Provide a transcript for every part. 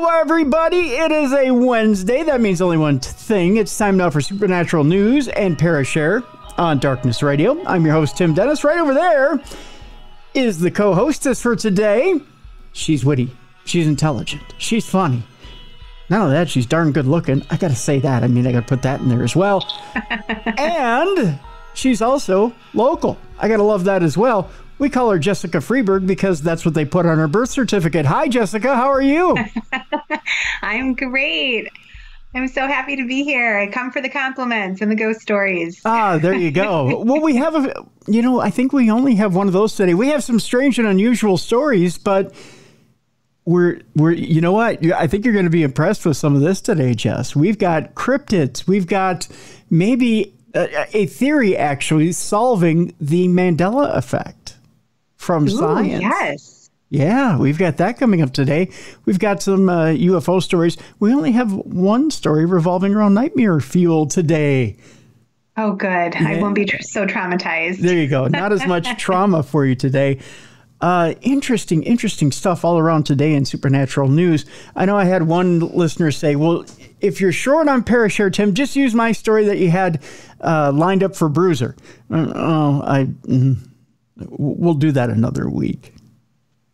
Hello, everybody. It is a Wednesday. That means only one thing. It's time now for Supernatural News and Parashare on Darkness Radio. I'm your host, Tim Dennis. Right over there is the co-hostess for today. She's witty. She's intelligent. She's funny. Not only that, she's darn good looking. I got to say that. I mean, I got to put that in there as well. And she's also local. I got to love that as well. We call her Jessica Freeburg because that's what they put on her birth certificate. Hi, Jessica. How are you? I'm great. I'm so happy to be here. I come for the compliments and the ghost stories. Ah, there you go. Well, we have I think we only have one of those today. We have some strange and unusual stories, but we're you know what? I think you're going to be impressed with some of this today, Jess. We've got cryptids. We've got maybe a theory actually solving the Mandela Effect. From science. Yes. Yeah, we've got that coming up today. We've got some UFO stories. We only have one story revolving around nightmare fuel today. Oh, good. Yeah. I won't be so traumatized. There you go. Not as much trauma for you today. Interesting stuff all around today in Supernatural News. I know I had one listener say, well, if you're short on Parashare, Tim, just use my story that you had lined up for Bruiser. We'll do that another week.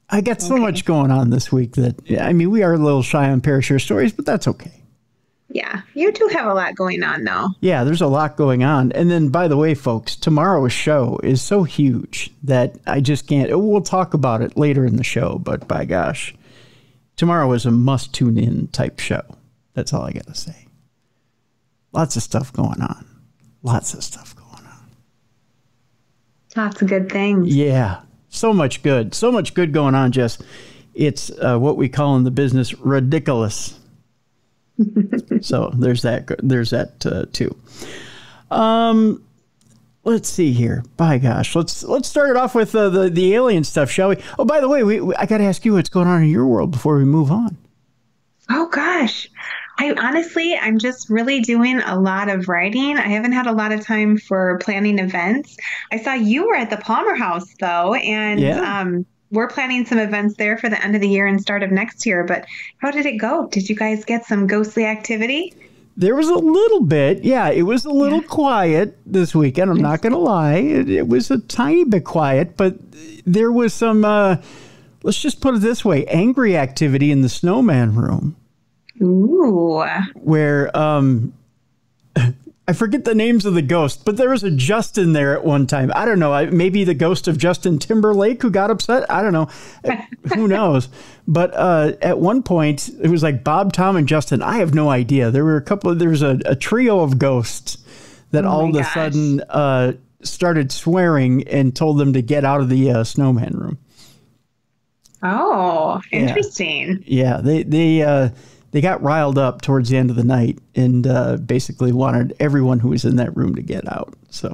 I got so much going on this week that, I mean, we are a little shy on Parashare stories, but that's okay. Yeah, you do have a lot going on, though. Yeah, there's a lot going on. And then, by the way, folks, tomorrow's show is so huge that I just can't. We'll talk about it later in the show, but by gosh, tomorrow is a must-tune-in type show. That's all I got to say. Lots of stuff going on. Lots of stuff going on. Lots of good things. Yeah, so much good. So much good going on, Jess. It's what we call in the business ridiculous. So there's that. There's that too. Let's see here. By gosh, let's start it off with the alien stuff, shall we? Oh, by the way, I got to ask you what's going on in your world before we move on. Oh gosh. I'm just really doing a lot of writing. I haven't had a lot of time for planning events. I saw you were at the Palmer House, though, and we're planning some events there for the end of the year and start of next year. But how did it go? Did you guys get some ghostly activity? There was a little bit. Yeah, it was a little quiet this weekend. I'm not going to lie. It was a tiny bit quiet, but there was some, let's just put it this way, angry activity in the snowman room. Ooh. Where, I forget the names of the ghosts, but there was a Justin there at one time. I don't know. Maybe the ghost of Justin Timberlake who got upset. I don't know. Who knows? But at one point, it was like Bob, Tom, and Justin. I have no idea. There were there was a trio of ghosts that all of a sudden started swearing and told them to get out of the snowman room. Oh, interesting. Yeah, they got riled up towards the end of the night and basically wanted everyone who was in that room to get out. So,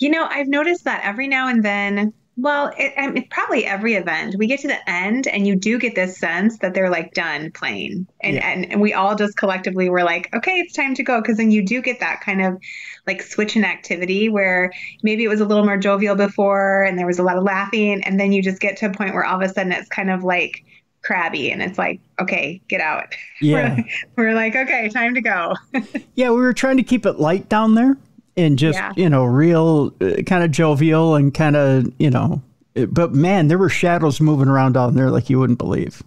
I've noticed that every now and then, well, it's probably every event, we get to the end and you do get this sense that they're like done playing. And we all just collectively were like, okay, it's time to go. Because then you do get that kind of like switch in activity where maybe it was a little more jovial before and there was a lot of laughing. And then you just get to a point where all of a sudden it's kind of like crabby and it's like, okay, get out. Yeah. We're like, okay, time to go. Yeah, we were trying to keep it light down there and just, real kind of jovial and kind of, but man, there were shadows moving around down there like you wouldn't believe.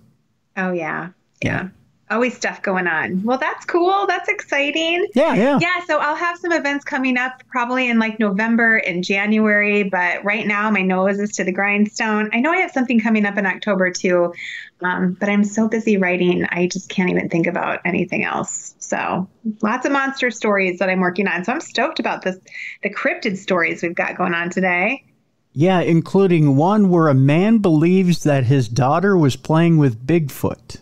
Oh, yeah. Yeah. Always stuff going on. Well, that's cool. That's exciting. Yeah. So I'll have some events coming up probably in like November and January. But right now my nose is to the grindstone. I know I have something coming up in October too. But I'm so busy writing. I just can't even think about anything else. So lots of monster stories that I'm working on. So I'm stoked about the cryptid stories we've got going on today. Yeah, including one where a man believes that his daughter was playing with Bigfoot.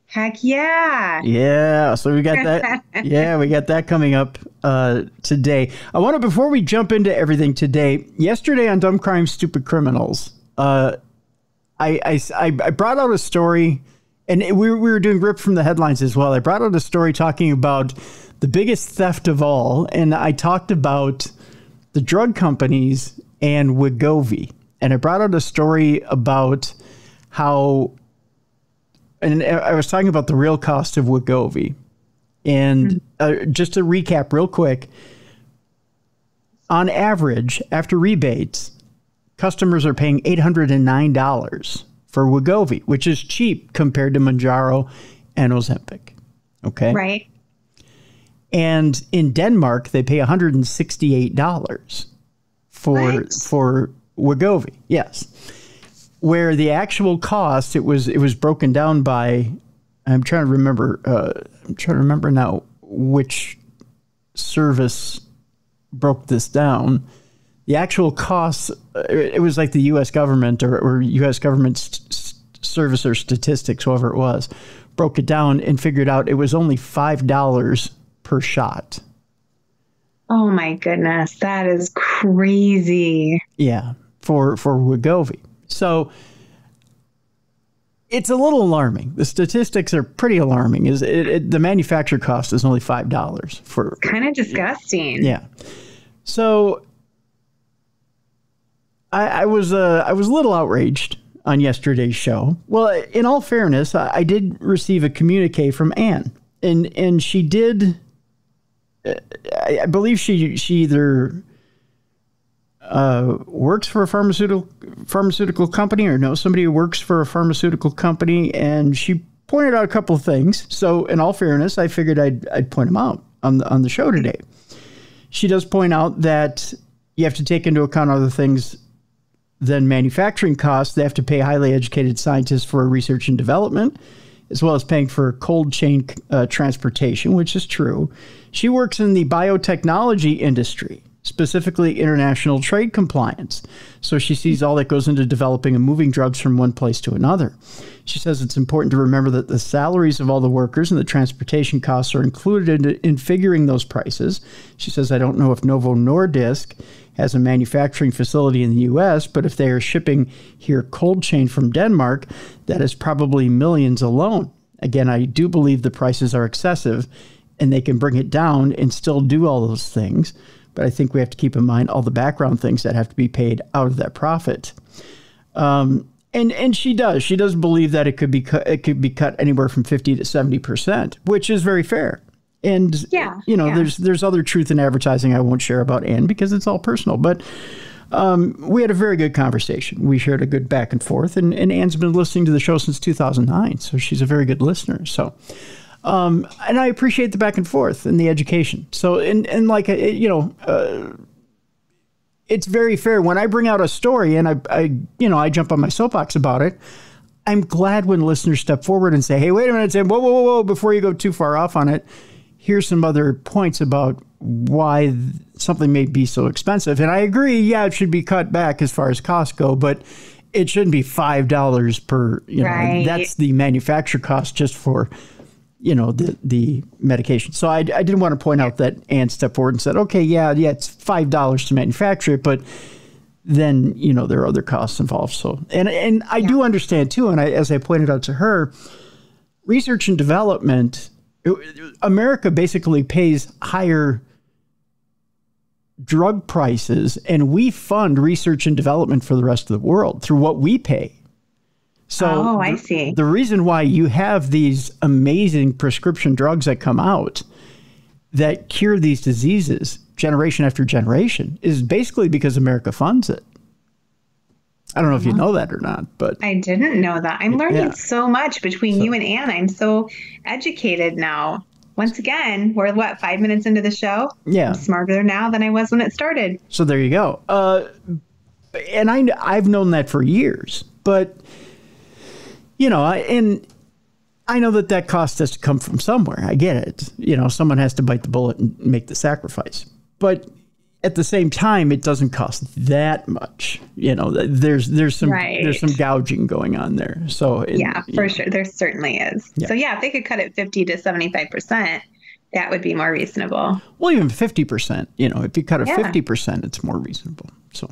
Heck yeah. Yeah. So we got that. Yeah, we got that coming up today. I want to, before we jump into everything today, yesterday on Dumb Crimes, Stupid Criminals, I brought out a story, and we were doing ripped from the headlines as well. I brought out a story talking about the biggest theft of all. And I talked about the drug companies and Wegovy. And I brought out a story about how and I was talking about the real cost of Wegovy. And just to recap real quick, on average, after rebates, customers are paying $809 for Wegovy, which is cheap compared to Mounjaro and Ozempic. Okay? Right. And in Denmark, they pay $168 for Wegovy. Yes. Where the actual cost, it was broken down by, I'm trying to remember now which service broke this down. The actual cost, it was like the U.S. government or U.S. government service or statistics, whoever it was, broke it down and figured out it was only $5 per shot. Oh my goodness, that is crazy. Yeah, for Wegovy. So it's a little alarming. The statistics are pretty alarming. The manufacturer cost is only $5 for. Kind of disgusting. Yeah. So I was a little outraged on yesterday's show. Well, in all fairness, I did receive a communique from Anne, and she did. I believe she either works for a pharmaceutical company or knows somebody who works for a pharmaceutical company, and she pointed out a couple of things. So, in all fairness, I figured I'd point them out on the show today. She does point out that you have to take into account other things than manufacturing costs. They have to pay highly educated scientists for research and development, as well as paying for cold chain transportation, which is true. She works in the biotechnology industry, specifically international trade compliance. So she sees all that goes into developing and moving drugs from one place to another. She says it's important to remember that the salaries of all the workers and the transportation costs are included in figuring those prices. She says, I don't know if Novo Nordisk has a manufacturing facility in the U.S., but if they are shipping here cold chain from Denmark, that is probably millions alone. Again, I do believe the prices are excessive and they can bring it down and still do all those things. But I think we have to keep in mind all the background things that have to be paid out of that profit. And she does believe that it could be cut anywhere from 50 to 70%, which is very fair. And there's other truth in advertising I won't share about Anne because it's all personal. But we had a very good conversation. We shared a good back and forth, and Anne's been listening to the show since 2009, so she's a very good listener. So. And I appreciate the back and forth and the education. So, and like, it's very fair when I bring out a story and I jump on my soapbox about it. I'm glad when listeners step forward and say, hey, wait a minute, Tim, whoa, before you go too far off on it, here's some other points about why something may be so expensive. And I agree. Yeah, it should be cut back as far as costs go, but it shouldn't be $5 per, right. That's the manufacturer cost just for, the medication. So I didn't want to point out that Anne stepped forward and said, okay, yeah, it's $5 to manufacture it, but then, there are other costs involved. So, and I do understand too. And as I pointed out to her, research and development, America basically pays higher drug prices, and we fund research and development for the rest of the world through what we pay. So I see. The reason why you have these amazing prescription drugs that come out that cure these diseases generation after generation is basically because America funds it. I don't know if you know that or not, but I didn't know that. I'm learning so much between you and Anne. I'm so educated now. Once again, we're 5 minutes into the show? Yeah. I'm smarter now than I was when it started. So there you go. And I've known that for years, but I know that cost has to come from somewhere. I get it. Someone has to bite the bullet and make the sacrifice. But at the same time, it doesn't cost that much. There's some gouging going on there. So for sure, there certainly is. Yeah. So if they could cut it 50 to 75%, that would be more reasonable. Well, even 50%. If you cut it 50%, it's more reasonable. So.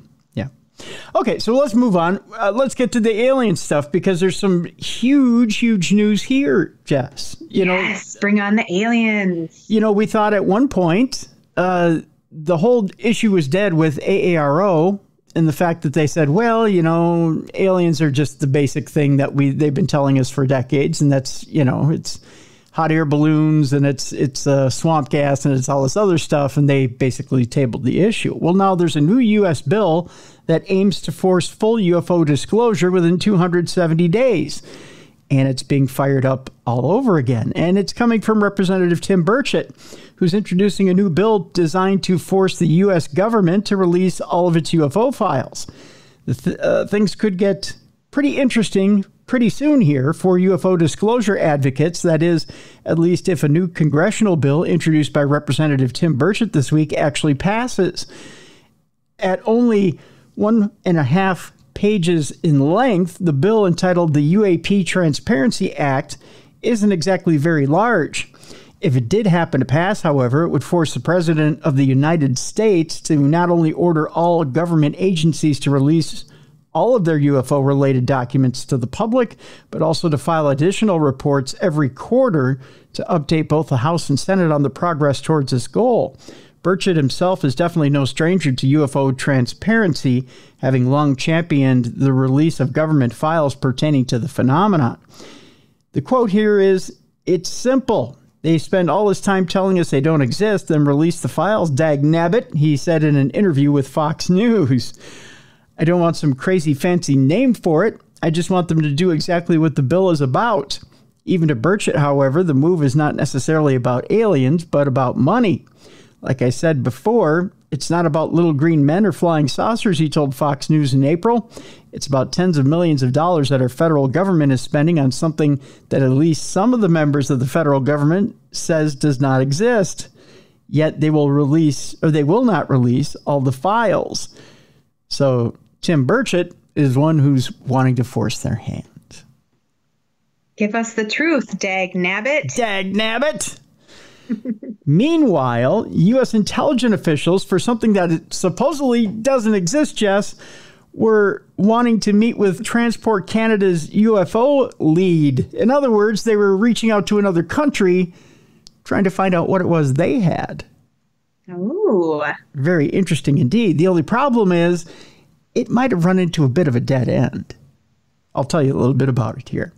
Okay, so let's move on. Let's get to the alien stuff because there's some huge news here, Jess. Yes, bring on the aliens. We thought at one point the whole issue was dead with AARO in the fact that they said, well, aliens are just the basic thing that they've been telling us for decades, and that's, it's hot air balloons and it's swamp gas and it's all this other stuff, and they basically tabled the issue. Well, now there's a new U.S. bill that aims to force full UFO disclosure within 270 days, and it's being fired up all over again. And it's coming from Representative Tim Burchett, who's introducing a new bill designed to force the U.S. government to release all of its UFO files. Things could get pretty interesting pretty soon here for UFO disclosure advocates. That is, at least if a new congressional bill introduced by Representative Tim Burchett this week actually passes. At only 1.5 pages in length, the bill entitled the UAP Transparency Act isn't exactly very large. If it did happen to pass, however, it would force the President of the United States to not only order all government agencies to release all of their UFO-related documents to the public, but also to file additional reports every quarter to update both the House and Senate on the progress towards this goal. Burchett himself is definitely no stranger to UFO transparency, having long championed the release of government files pertaining to the phenomenon. The quote here is, "It's simple. They spend all this time telling us they don't exist, then release the files, dagnabbit," he said in an interview with Fox News. "I don't want some crazy fancy name for it. I just want them to do exactly what the bill is about." Even to Burchett, however, the move is not necessarily about aliens, but about money. Like I said before, it's not about little green men or flying saucers, he told Fox News in April. It's about tens of millions of dollars that our federal government is spending on something that at least some of the members of the federal government says does not exist. Yet they will not release all the files. So Tim Burchett is one who's wanting to force their hand. Give us the truth, dagnabbit. Dagnabbit. Meanwhile, U.S. intelligence officials, for something that supposedly doesn't exist, Jess, were wanting to meet with Transport Canada's UFO lead. In other words, they were reaching out to another country, trying to find out what it was they had. Ooh. Very interesting indeed. The only problem is it might have run into a bit of a dead end. I'll tell you a little bit about it here.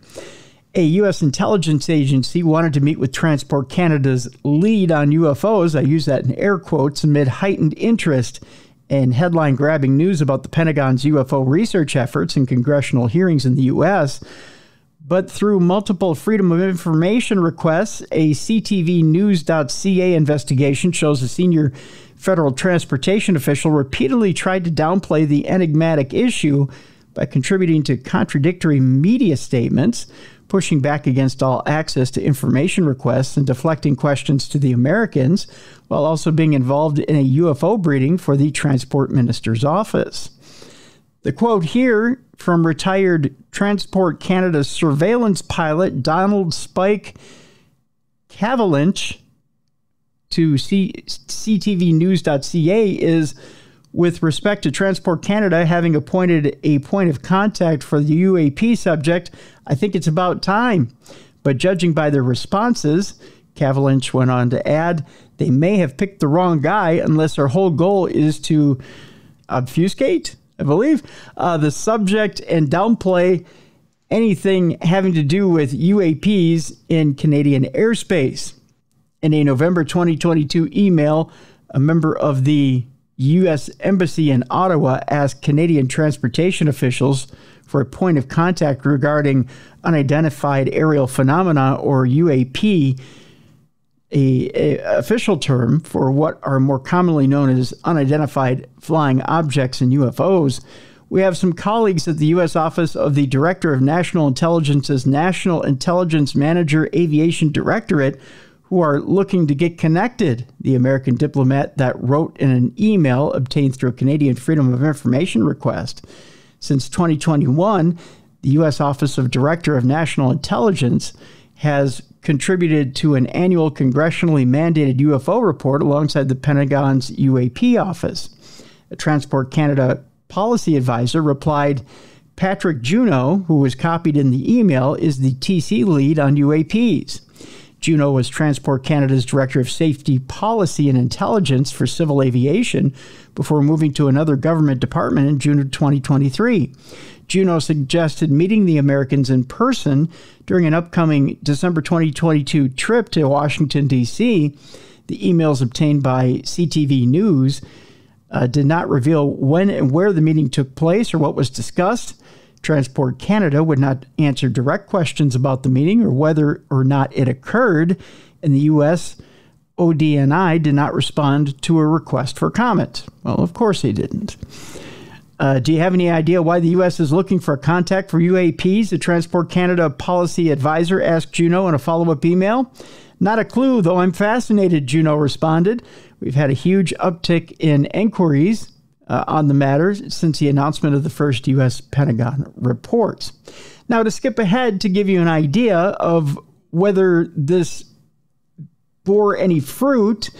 A U.S. intelligence agency wanted to meet with Transport Canada's lead on UFOs, I use that in air quotes, amid heightened interest and headline-grabbing news about the Pentagon's UFO research efforts and congressional hearings in the U.S., but through multiple Freedom of Information requests, a CTVnews.ca investigation shows a senior federal transportation official repeatedly tried to downplay the enigmatic issue by contributing to contradictory media statements, pushing back against all access to information requests and deflecting questions to the Americans, while also being involved in a UFO breeding for the Transport Minister's office. The quote here from retired Transport Canada surveillance pilot Donald Spike Cavalinch to CTVnews.ca is, with respect to Transport Canada having appointed a point of contact for the UAP subject, I think it's about time. But judging by their responses, Cavalinch went on to add, they may have picked the wrong guy unless our whole goal is to obfuscate, I believe, the subject and downplay anything having to do with UAPs in Canadian airspace. In a November 2022 email, a member of the U.S. Embassy in Ottawa asked Canadian transportation officials for a point of contact regarding unidentified aerial phenomena, or UAP, a official term for what are more commonly known as unidentified flying objects and UFOs. We have some colleagues at the U.S. Office of the Director of National Intelligence's National Intelligence Manager Aviation Directorate who are looking to get connected, the American diplomat that wrote in an email obtained through a Canadian Freedom of Information request. Since 2021, the U.S. Office of Director of National Intelligence has contributed to an annual congressionally mandated UFO report alongside the Pentagon's UAP office. A Transport Canada policy advisor replied, Patrick Juneau, who was copied in the email, is the TC lead on UAPs. Juneau was Transport Canada's Director of Safety Policy and Intelligence for Civil Aviation before moving to another government department in June of 2023. Juneau suggested meeting the Americans in person during an upcoming December 2022 trip to Washington, D.C. The emails obtained by CTV News did not reveal when and where the meeting took place or what was discussed. Transport Canada would not answer direct questions about the meeting or whether or not it occurred, and the U.S. ODNI did not respond to a request for comment. Well, of course he didn't. Do you have any idea why the U.S. is looking for a contact for UAPs? The Transport Canada policy advisor asked Juneau in a follow-up email. Not a clue, though I'm fascinated, Juneau responded. We've had a huge uptick in inquiries on the matter since the announcement of the first U.S. Pentagon reports. Now, to skip ahead to give you an idea of whether this bore any fruit,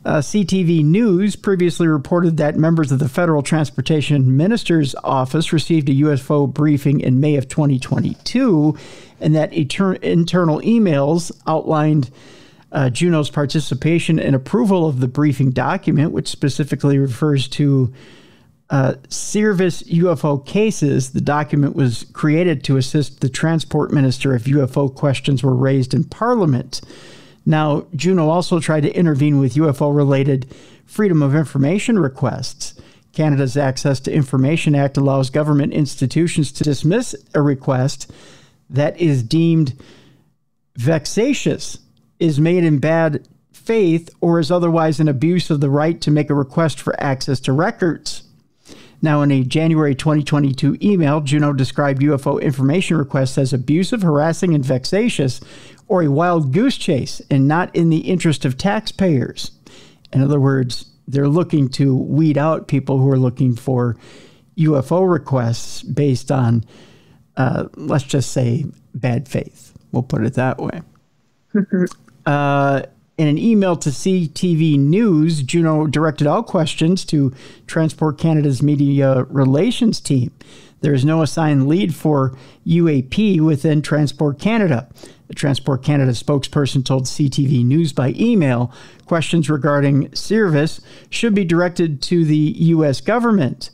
CTV News previously reported that members of the Federal Transportation Minister's Office received a UFO briefing in May of 2022, and that internal emails outlined Juneau's participation and approval of the briefing document, which specifically refers to service UFO cases. The document was created to assist the transport minister if UFO questions were raised in Parliament. Now, Juneau also tried to intervene with UFO-related Freedom of Information requests. Canada's Access to Information Act allows government institutions to dismiss a request that is deemed vexatious, is made in bad faith, or is otherwise an abuse of the right to make a request for access to records. Now, in a January 2022 email, Juneau described UFO information requests as abusive, harassing, and vexatious, or a wild goose chase, and not in the interest of taxpayers. In other words, they're looking to weed out people who are looking for UFO requests based on, let's just say, bad faith. We'll put it that way. In an email to CTV News, Juneau directed all questions to Transport Canada's media relations team. There is no assigned lead for UAP within Transport Canada. The Transport Canada spokesperson told CTV News by email, questions regarding service should be directed to the U.S. government.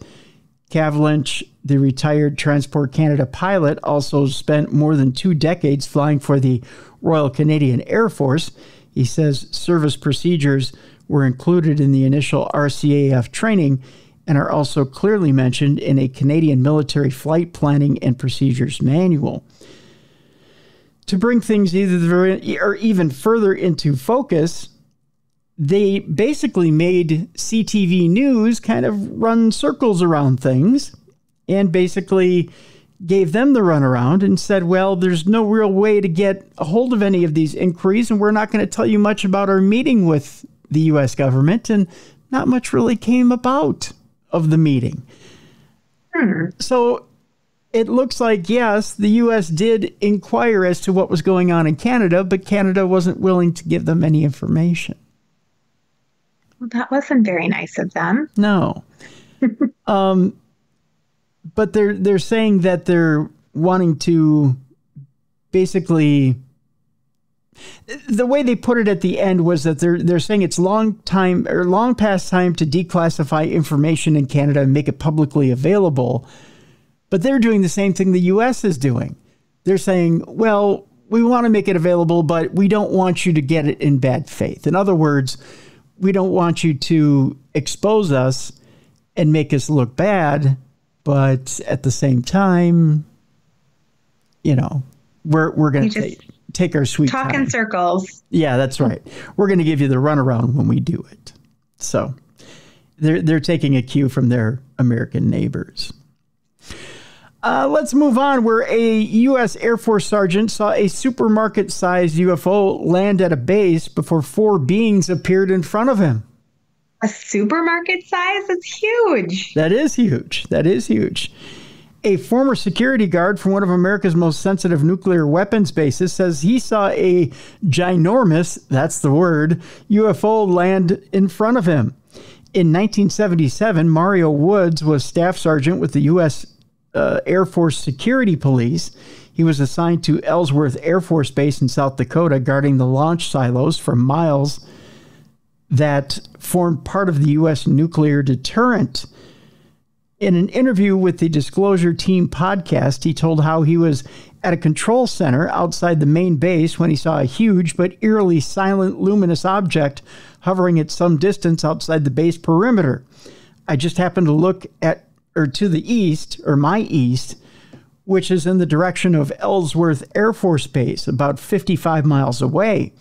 Cavalinch, the retired Transport Canada pilot, also spent more than 2 decades flying for the Royal Canadian Air Force. He says service procedures were included in the initial RCAF training and are also clearly mentioned in a Canadian military flight planning and procedures manual. To bring things even further into focus, they basically made CTV News kind of run circles around things and basically gave them the runaround and said, well, there's no real way to get a hold of any of these inquiries, and we're not going to tell you much about our meeting with the U.S. government, and not much really came about of the meeting. So it looks like, yes, the U.S. did inquire as to what was going on in Canada, but Canada wasn't willing to give them any information. Well, that wasn't very nice of them. No. But they're saying that they're wanting to basically, the way they put it at the end was that they're saying it's long past time to declassify information in Canada and make it publicly available. But they're doing the same thing the U.S. is doing. They're saying, well, we want to make it available, but we don't want you to get it in bad faith. In other words, we don't want you to expose us and make us look bad. But at the same time, you know, we're going to take our sweet talk time. In circles. Yeah, that's right. We're going to give you the runaround when we do it. So they're taking a cue from their American neighbors. Let's move on, where a U.S. Air Force sergeant saw a supermarket-sized UFO land at a base before 4 beings appeared in front of him. A supermarket size? It's huge. That is huge. That is huge. A former security guard from one of America's most sensitive nuclear weapons bases says he saw a ginormous, that's the word, UFO land in front of him. In 1977, Mario Woods was staff sergeant with the U.S. Air Force Security Police. He was assigned to Ellsworth Air Force Base in South Dakota, guarding the launch silos for miles that formed part of the U.S. nuclear deterrent. In an interview with the Disclosure Team podcast, he told how he was at a control center outside the main base when he saw a huge but eerily silent luminous object hovering at some distance outside the base perimeter. I just happened to look to the east, or my east, which is in the direction of Ellsworth Air Force Base, about 55 miles away.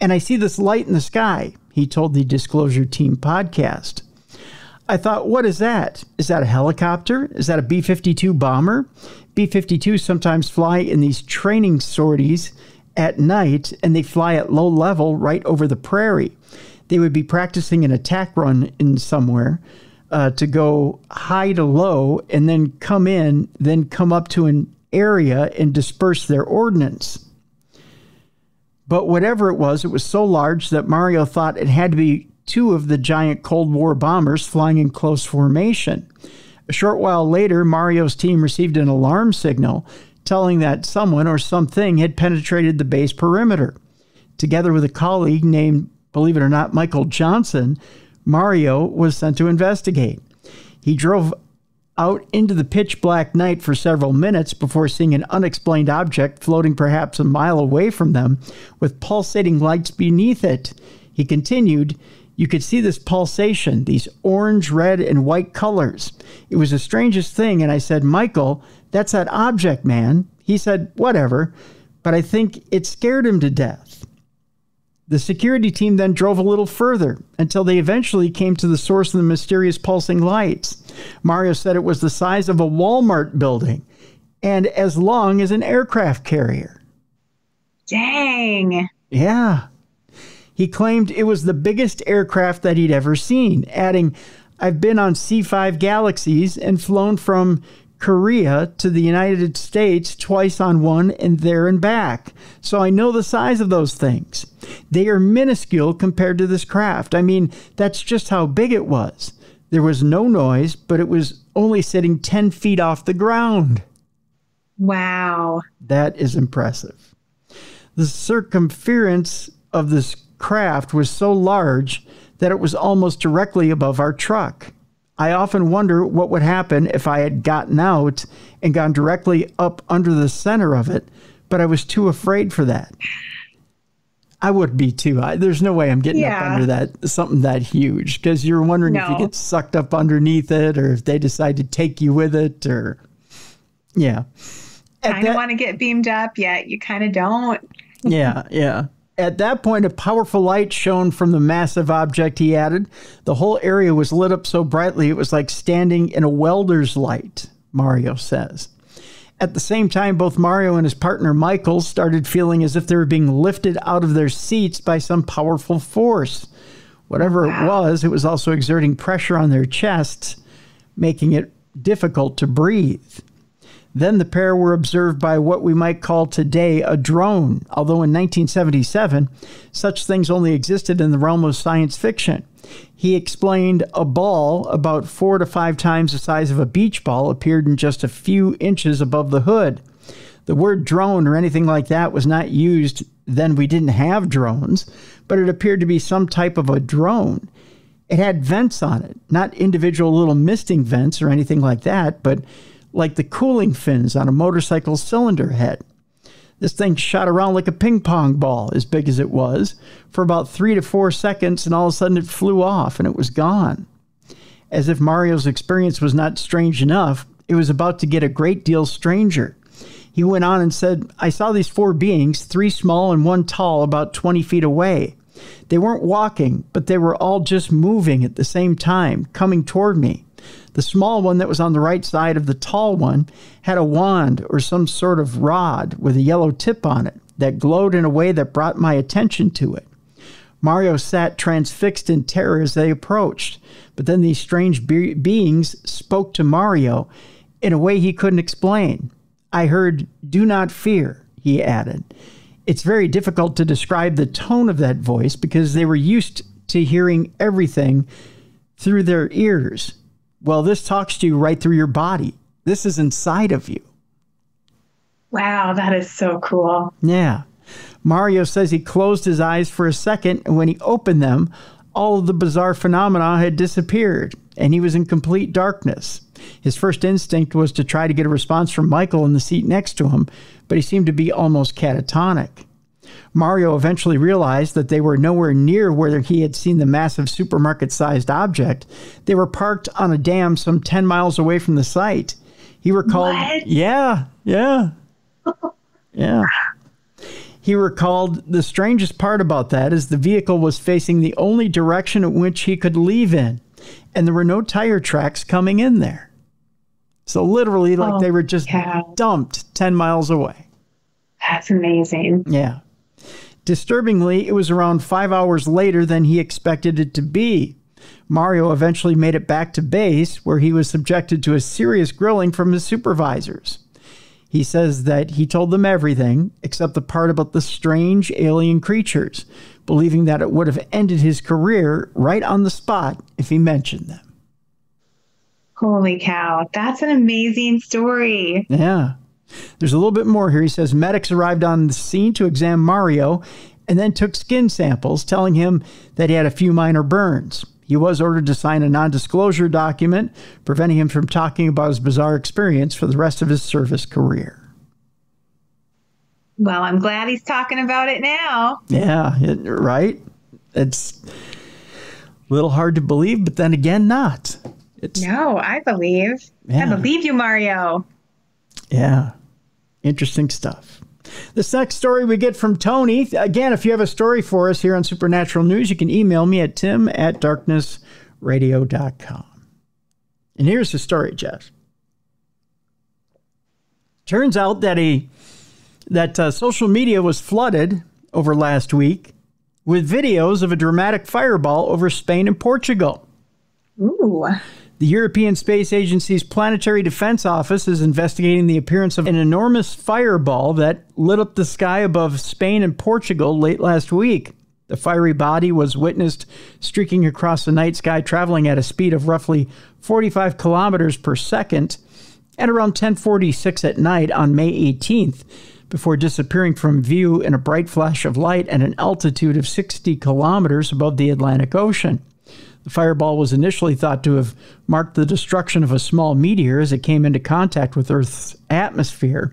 And I see this light in the sky, he told the Disclosure Team podcast. I thought, what is that? Is that a helicopter? Is that a B-52 bomber? B-52s sometimes fly in these training sorties at night, and they fly at low level right over the prairie. They would be practicing an attack run in somewhere to go high to low and then come up to an area and disperse their ordnance. But whatever it was so large that Mario thought it had to be two of the giant Cold War bombers flying in close formation. A short while later, Mario's team received an alarm signal telling that someone or something had penetrated the base perimeter. Together with a colleague named, believe it or not, Michael Johnson, Mario was sent to investigate. He drove out into the pitch black night for several minutes before seeing an unexplained object floating perhaps a mile away from them with pulsating lights beneath it. He continued, "You could see this pulsation, these orange, red, and white colors. It was the strangest thing." And I said, "Michael, that's that object, man." He said, "Whatever," but I think it scared him to death. The security team then drove a little further until they eventually came to the source of the mysterious pulsing lights. Mario said it was the size of a Walmart building and as long as an aircraft carrier. Dang. Yeah. He claimed it was the biggest aircraft that he'd ever seen, adding, "I've been on C-5 Galaxies and flown from Korea to the United States twice on one and there and back. So I know the size of those things. They are minuscule compared to this craft. I mean, that's just how big it was. There was no noise, but it was only sitting 10 feet off the ground." Wow. That is impressive. The circumference of this craft was so large that it was almost directly above our truck. I often wonder what would happen if I had gotten out and gone directly up under the center of it, but I was too afraid for that. I would be too. There's no way I'm getting up under that, something that huge, because you're wondering if you get sucked up underneath it or if they decide to take you with it or, yeah. Kind of want to get beamed up, yet you kind of don't. Yeah. At that point, a powerful light shone from the massive object, he added. The whole area was lit up so brightly it was like standing in a welder's light, Mario says. At the same time, both Mario and his partner Michael started feeling as if they were being lifted out of their seats by some powerful force. Whatever it was also exerting pressure on their chests, making it difficult to breathe. Then the pair were observed by what we might call today a drone, although in 1977, such things only existed in the realm of science fiction. He explained a ball about 4 to 5 times the size of a beach ball appeared in just a few inches above the hood. The word drone or anything like that was not used then. We didn't have drones, but it appeared to be some type of a drone. It had vents on it, not individual little misting vents or anything like that, but like the cooling fins on a motorcycle cylinder head. This thing shot around like a ping pong ball, as big as it was, for about 3 to 4 seconds, and all of a sudden it flew off and it was gone. As if Mario's experience was not strange enough, it was about to get a great deal stranger. He went on and said, "I saw these 4 beings, 3 small and 1 tall, about 20 feet away. They weren't walking, but they were all just moving at the same time, coming toward me. The small one that was on the right side of the tall one had a wand or some sort of rod with a yellow tip on it that glowed in a way that brought my attention to it. Mario sat transfixed in terror as they approached, but then these strange beings spoke to Mario in a way he couldn't explain. I heard, 'Do not fear,' he added. It's very difficult to describe the tone of that voice because they were used to hearing everything through their ears. Well, this talks to you right through your body. This is inside of you." Wow, that is so cool. Yeah. Mario says he closed his eyes for a second, and when he opened them, all of the bizarre phenomena had disappeared, and he was in complete darkness. His first instinct was to try to get a response from Michael in the seat next to him, but he seemed to be almost catatonic. Mario eventually realized that they were nowhere near where he had seen the massive supermarket-sized object. They were parked on a dam some 10 miles away from the site. He recalled... What? Yeah. He recalled the strangest part about that is the vehicle was facing the only direction in which he could leave in, and there were no tire tracks coming in there. So literally, like they were just dumped 10 miles away. That's amazing. Yeah. Disturbingly, it was around 5 hours later than he expected it to be. Mario eventually made it back to base, where he was subjected to a serious grilling from his supervisors. He says that he told them everything except the part about the strange alien creatures, believing that it would have ended his career right on the spot if he mentioned them. Holy cow. That's an amazing story. Yeah. There's a little bit more here. He says medics arrived on the scene to examine Mario and then took skin samples, telling him that he had a few minor burns. He was ordered to sign a non-disclosure document, preventing him from talking about his bizarre experience for the rest of his service career. Well, I'm glad he's talking about it now. Yeah, right? It's a little hard to believe, but then again, not. No, I believe. Yeah. I believe you, Mario. Yeah, interesting stuff. This next story we get from Tony. Again, if you have a story for us here on Supernatural News, you can email me at tim@darknessradio.com. And here's the story, Jeff. Turns out that social media was flooded over last week with videos of a dramatic fireball over Spain and Portugal. Ooh. The European Space Agency's Planetary Defense Office is investigating the appearance of an enormous fireball that lit up the sky above Spain and Portugal late last week. The fiery body was witnessed streaking across the night sky, traveling at a speed of roughly 45 kilometers per second at around 10:46 at night on May 18th, before disappearing from view in a bright flash of light at an altitude of 60 kilometers above the Atlantic Ocean. The fireball was initially thought to have marked the destruction of a small meteor as it came into contact with Earth's atmosphere.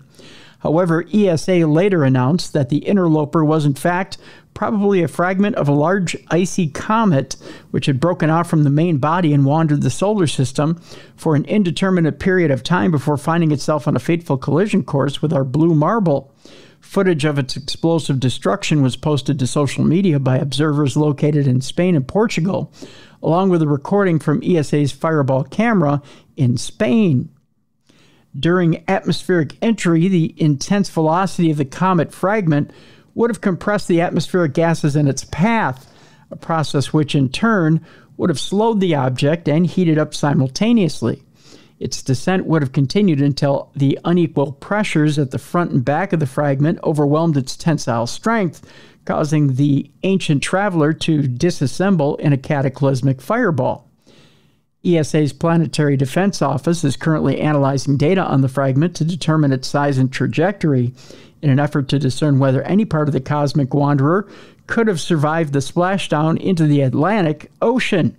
However, ESA later announced that the interloper was in fact probably a fragment of a large icy comet which had broken off from the main body and wandered the solar system for an indeterminate period of time before finding itself on a fateful collision course with our blue marble. Footage of its explosive destruction was posted to social media by observers located in Spain and Portugal, along with a recording from ESA's Fireball camera in Spain. During atmospheric entry, the intense velocity of the comet fragment would have compressed the atmospheric gases in its path, a process which in turn would have slowed the object and heated up simultaneously. Its descent would have continued until the unequal pressures at the front and back of the fragment overwhelmed its tensile strength, causing the ancient traveler to disassemble in a cataclysmic fireball. ESA's Planetary Defense Office is currently analyzing data on the fragment to determine its size and trajectory in an effort to discern whether any part of the cosmic wanderer could have survived the splashdown into the Atlantic Ocean.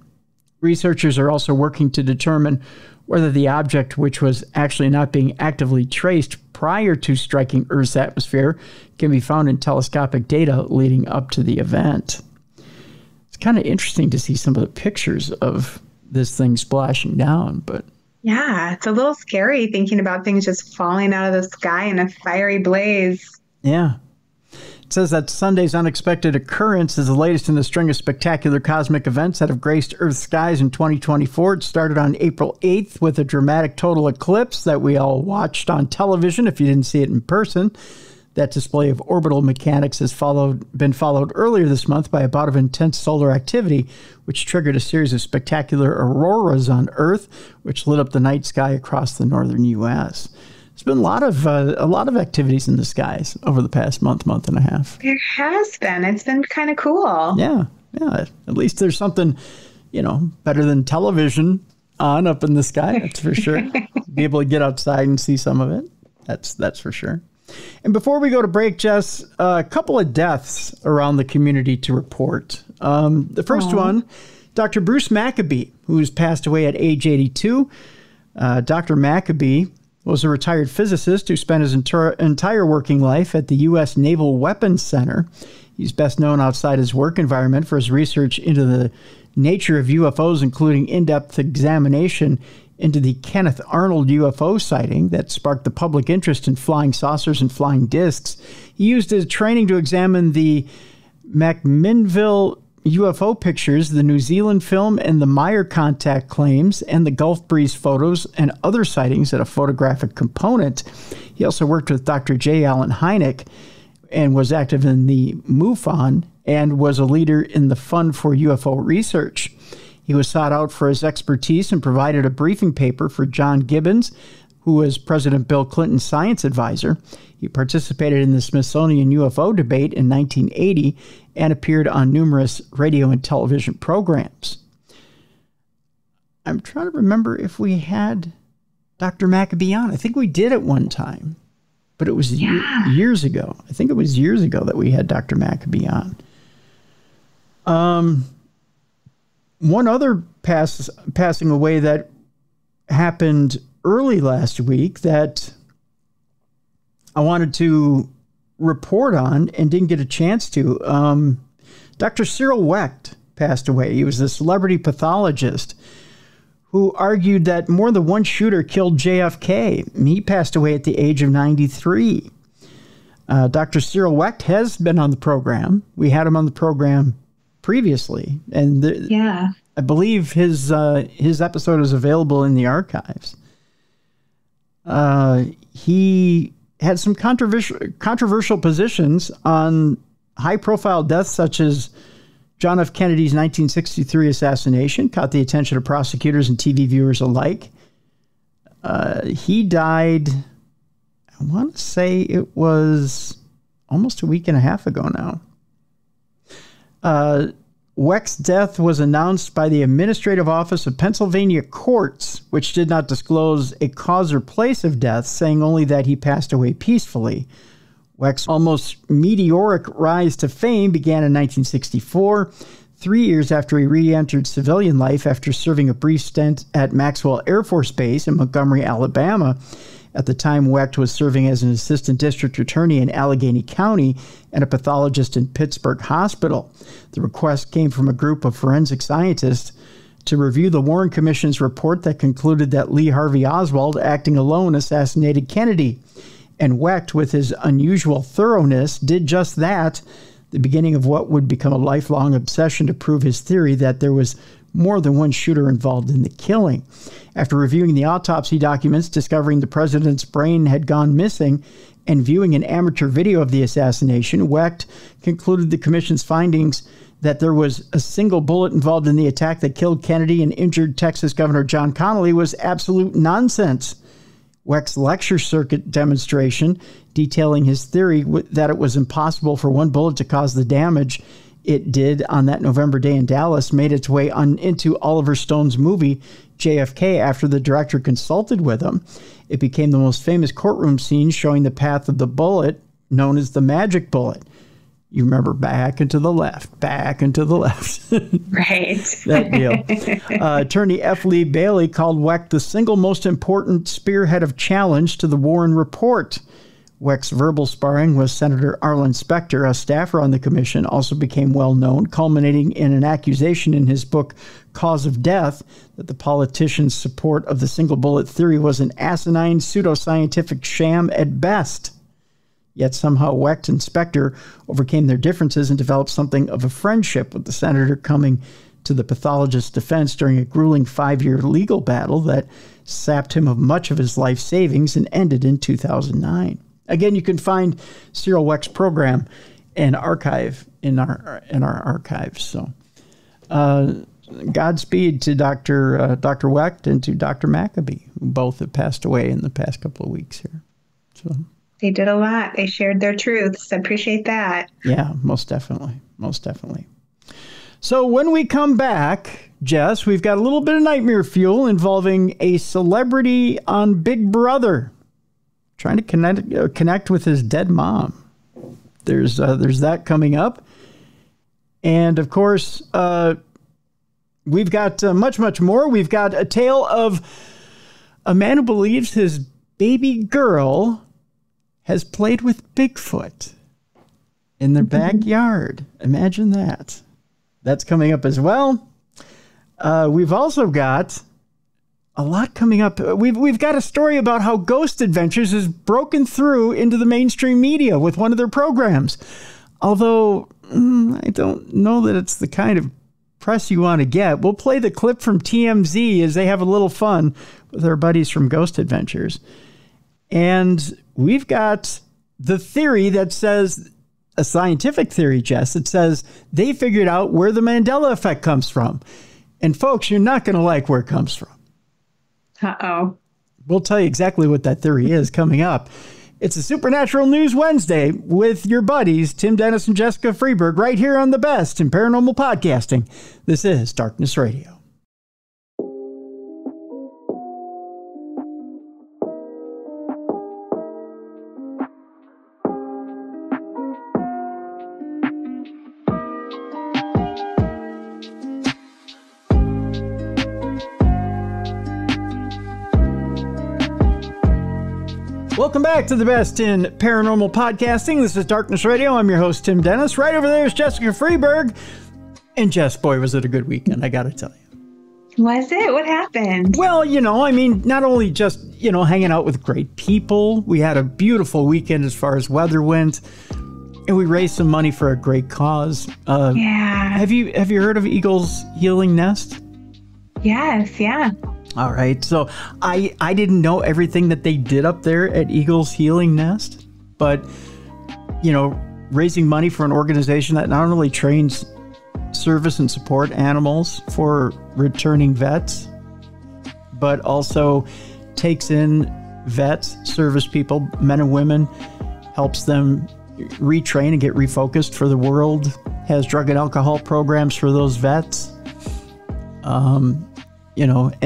Researchers are also working to determine whether the object, which was actually not being actively traced prior to striking Earth's atmosphere, can be found in telescopic data leading up to the event. It's kind of interesting to see some of the pictures of this thing splashing down, but yeah, it's a little scary thinking about things just falling out of the sky in a fiery blaze. Yeah. It says that Sunday's unexpected occurrence is the latest in the string of spectacular cosmic events that have graced Earth's skies in 2024. It started on April 8th with a dramatic total eclipse that we all watched on television if you didn't see it in person. That display of orbital mechanics has been followed earlier this month by a bout of intense solar activity, which triggered a series of spectacular auroras on Earth, which lit up the night sky across the northern U.S. There's been a lot of activities in the skies over the past month and a half. There has been. It's been kind of cool. Yeah. At least there's something, better than television on up in the sky. That's for sure. Be able to get outside and see some of it. That's for sure. And before we go to break, Jess, a couple of deaths around the community to report. The first one, Dr. Bruce Maccabee, who's passed away at age 82. Dr. Maccabee was a retired physicist who spent his entire working life at the U.S. Naval Weapons Center. He's best known outside his work environment for his research into the nature of UFOs, including in-depth examination into the Kenneth Arnold UFO sighting that sparked the public interest in flying saucers and flying discs. He used his training to examine the McMinnville UFO pictures, the New Zealand film, and the Meyer contact claims, and the Gulf Breeze photos and other sightings at a photographic component. He also worked with Dr. J. Allen Hynek and was active in the MUFON and was a leader in the Fund for UFO Research. He was sought out for his expertise and provided a briefing paper for John Gibbons, who was President Bill Clinton's science advisor. He participated in the Smithsonian UFO debate in 1980 and appeared on numerous radio and television programs. I'm trying to remember if we had Dr. Maccabee on. I think we did at one time, but it was years ago. I think it was years ago that we had Dr. Maccabee on. One other passing away that happened early last week that I wanted to report on and didn't get a chance to. Dr. Cyril Wecht passed away. He was a celebrity pathologist who argued that more than one shooter killed JFK. He passed away at the age of 93. Dr. Cyril Wecht has been on the program. We had him on the program previously, and I believe his episode is available in the archives. He had some controversial positions on high-profile deaths, such as John F. Kennedy's 1963 assassination, caught the attention of prosecutors and TV viewers alike. He died, I want to say it was almost a week and a half ago now. Wecht's death was announced by the Administrative Office of Pennsylvania Courts, which did not disclose a cause or place of death, saying only that he passed away peacefully. Wecht's almost meteoric rise to fame began in 1964, 3 years after he re-entered civilian life after serving a brief stint at Maxwell Air Force Base in Montgomery, Alabama. At the time, Wecht was serving as an assistant district attorney in Allegheny County and a pathologist in Pittsburgh Hospital. The request came from a group of forensic scientists to review the Warren Commission's report that concluded that Lee Harvey Oswald, acting alone, assassinated Kennedy. And Wecht, with his unusual thoroughness, did just that, the beginning of what would become a lifelong obsession to prove his theory that there was more than one shooter involved in the killing. After reviewing the autopsy documents, discovering the president's brain had gone missing, and viewing an amateur video of the assassination, Wecht concluded the commission's findings that there was a single bullet involved in the attack that killed Kennedy and injured Texas Governor John Connally was absolute nonsense. Wecht's lecture circuit demonstration detailing his theory that it was impossible for one bullet to cause the damage it did on that November day in Dallas made its way into Oliver Stone's movie JFK after the director consulted with him. It became the most famous courtroom scene showing the path of the bullet, known as the magic bullet. You remember back and to the left, back and to the left. Right. That deal. Attorney F. Lee Bailey called Wecht the single most important spearhead of challenge to the Warren report. Wecht's verbal sparring with Senator Arlen Specter, a staffer on the commission, also became well known, culminating in an accusation in his book, Cause of Death, that the politician's support of the single bullet theory was an asinine pseudoscientific sham at best. Yet somehow Wecht and Specter overcame their differences and developed something of a friendship, with the senator coming to the pathologist's defense during a grueling 5-year legal battle that sapped him of much of his life savings and ended in 2009. Again, you can find Cyril Wecht's program and archive in our archives. So, Godspeed to Dr. Wecht and to Dr. Maccabee, who both have passed away in the past couple of weeks here. So they did a lot. They shared their truths. I appreciate that. Yeah, most definitely. Most definitely. So when we come back, Jess, we've got a little bit of nightmare fuel involving a celebrity on Big Brother. trying to connect with his dead mom. There's that coming up. And, of course, we've got much more. We've got a tale of a man who believes his baby girl has played with Bigfoot in their backyard. Imagine that. That's coming up as well. We've also got a lot coming up. We've got a story about how Ghost Adventures has broken through into the mainstream media with one of their programs. Although I don't know that it's the kind of press you want to get. We'll play the clip from TMZ as they have a little fun with our buddies from Ghost Adventures. And we've got the theory that says, a scientific theory, Jess, that says they figured out where the Mandela Effect comes from. And folks, you're not going to like where it comes from. Uh-oh. We'll tell you exactly what that theory is coming up. It's a Supernatural News Wednesday with your buddies, Tim Dennis and Jessica Freeburg, right here on the best in paranormal podcasting. This is Darkness Radio. Welcome back to the best in paranormal podcasting. This is Darkness Radio. I'm your host, Tim Dennis. Right over there is Jessica Freeburg. And Jess, boy, was it a good weekend, I got to tell you. Was it? What happened? Well, not only just, hanging out with great people. We had a beautiful weekend as far as weather went. And we raised some money for a great cause. Yeah. Have you heard of Eagle's Healing Nest? Yes, yeah. All right. So I didn't know everything that they did up there at Eagle's Healing Nest, but, raising money for an organization that not only trains service and support animals for returning vets, but also takes in vets, service people, men and women, helps them retrain and get refocused for the world, has drug and alcohol programs for those vets.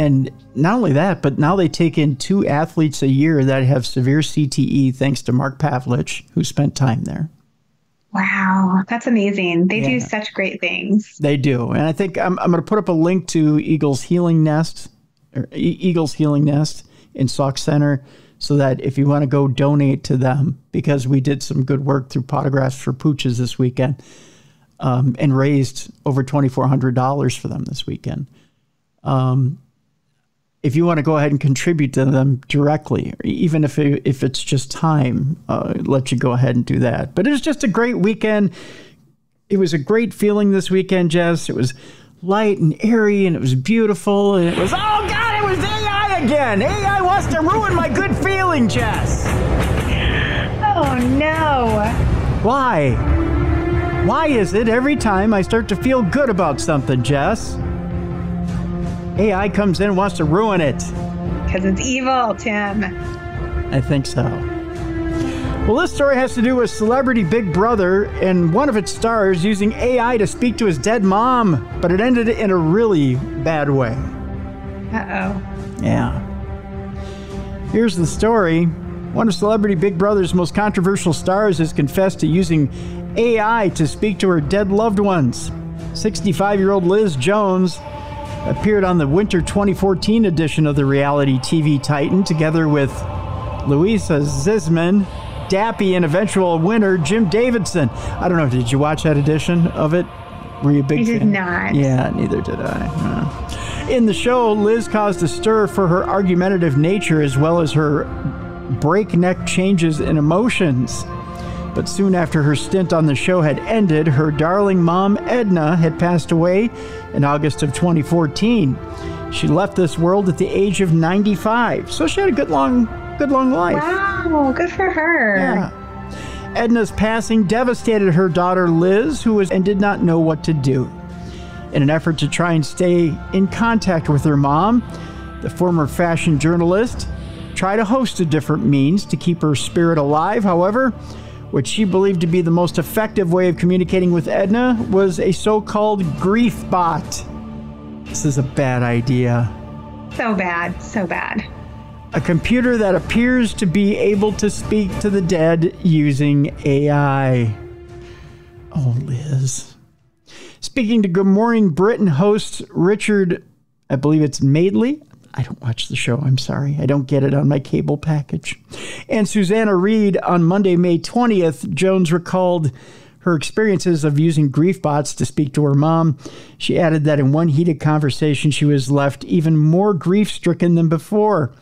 And not only that, but now they take in 2 athletes a year that have severe CTE, thanks to Mark Pavlich, who spent time there. Wow, that's amazing. They do such great things. They do. And I think I'm going to put up a link to Eagle's Healing Nest in Sauk Center, so that if you want to go donate to them, because we did some good work through Potographs for Pooches this weekend, and raised over $2,400 for them this weekend. If you want to go ahead and contribute to them directly, or even if it's just time, let you go ahead and do that. But it was just a great weekend. It was a great feeling this weekend, Jess. It was light and airy, and it was beautiful. And it was, oh God, it was AI again. AI wants to ruin my good feeling, Jess. Oh no. Why? Why is it every time I start to feel good about something, Jess, AI comes in and wants to ruin it? Because it's evil, Tim. I think so. Well, this story has to do with celebrity Big Brother and one of its stars using AI to speak to his dead mom, but it ended in a really bad way. Uh-oh. Yeah. Here's the story. One of Celebrity Big Brother's most controversial stars has confessed to using AI to speak to her dead loved ones. 65-year-old Liz Jones appeared on the winter 2014 edition of the reality TV Titan together with Louisa Zisman, Dappy, and eventual winner Jim Davidson. I don't know, did you watch that edition of it? Were you a big fan? I did not. Yeah, neither did I. In the show, Liz caused a stir for her argumentative nature as well as her breakneck changes in emotions. But soon after her stint on the show had ended, her darling mom, Edna, had passed away in August of 2014. She left this world at the age of 95, so she had a good long life. Wow, good for her. Yeah. Edna's passing devastated her daughter, Liz, who did not know what to do. In an effort to try and stay in contact with her mom, the former fashion journalist tried to host a different means to keep her spirit alive. However, what she believed to be the most effective way of communicating with Edna was a so-called grief bot. This is a bad idea. So bad, so bad. A computer that appears to be able to speak to the dead using AI. Oh, Liz. Speaking to Good Morning Britain host Richard, I believe it's Madeley. I don't watch the show. I'm sorry. I don't get it on my cable package. And Susanna Reid on Monday, May 20th, Jones recalled her experiences of using grief bots to speak to her mom. She added that in one heated conversation, she was left even more grief-stricken than before.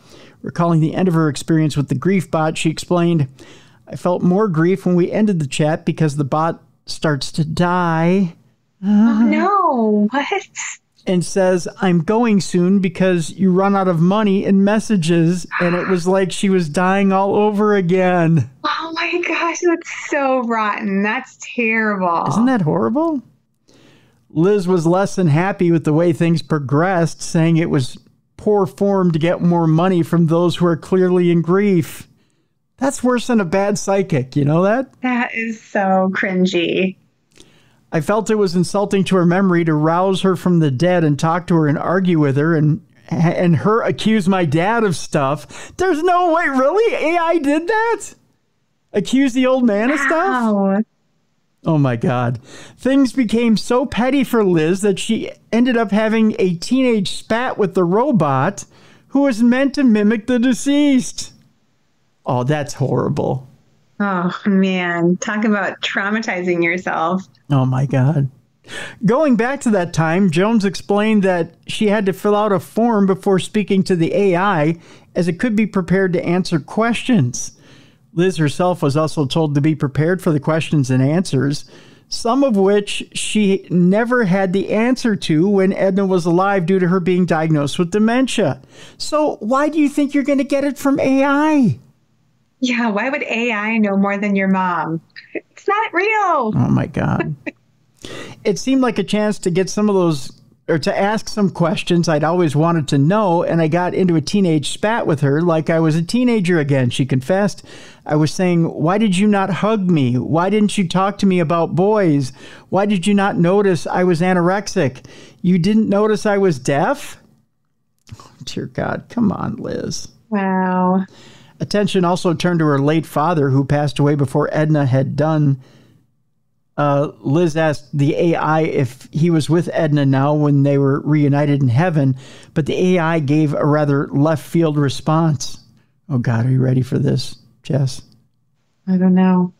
Recalling the end of her experience with the grief bot, she explained, I felt more grief when we ended the chat because the bot starts to die. Oh, no. What? And says, I'm going soon because you run out of money in messages. And it was like she was dying all over again. Oh my gosh, that's so rotten. That's terrible. Isn't that horrible? Liz was less than happy with the way things progressed, saying it was poor form to get more money from those who are clearly in grief. That's worse than a bad psychic, you know that? That is so cringy. I felt it was insulting to her memory to rouse her from the dead and talk to her and argue with her and her accuse my dad of stuff. There's no way, really? AI did that? Accuse the old man of stuff? Oh my God. Things became so petty for Liz that she ended up having a teenage spat with the robot who was meant to mimic the deceased. Oh, that's horrible. Oh, man. Talk about traumatizing yourself. Oh, my God. Going back to that time, Jones explained that she had to fill out a form before speaking to the AI, as it could be prepared to answer questions. Liz herself was also told to be prepared for the questions and answers, some of which she never had the answer to when Edna was alive due to her being diagnosed with dementia. So why do you think you're going to get it from AI? Yeah, why would AI know more than your mom? It's not real. Oh, my God. It seemed like a chance to get some of those, or to ask some questions I'd always wanted to know, and I got into a teenage spat with her like I was a teenager again, she confessed. I was saying, why did you not hug me? Why didn't you talk to me about boys? Why did you not notice I was anorexic? You didn't notice I was deaf? Oh, dear God, come on, Liz. Wow. Attention also turned to her late father, who passed away before Edna had done. Liz asked the AI if he was with Edna now when they were reunited in heaven, but the AI gave a rather left field response. Oh, God, are you ready for this, Jess? I don't know.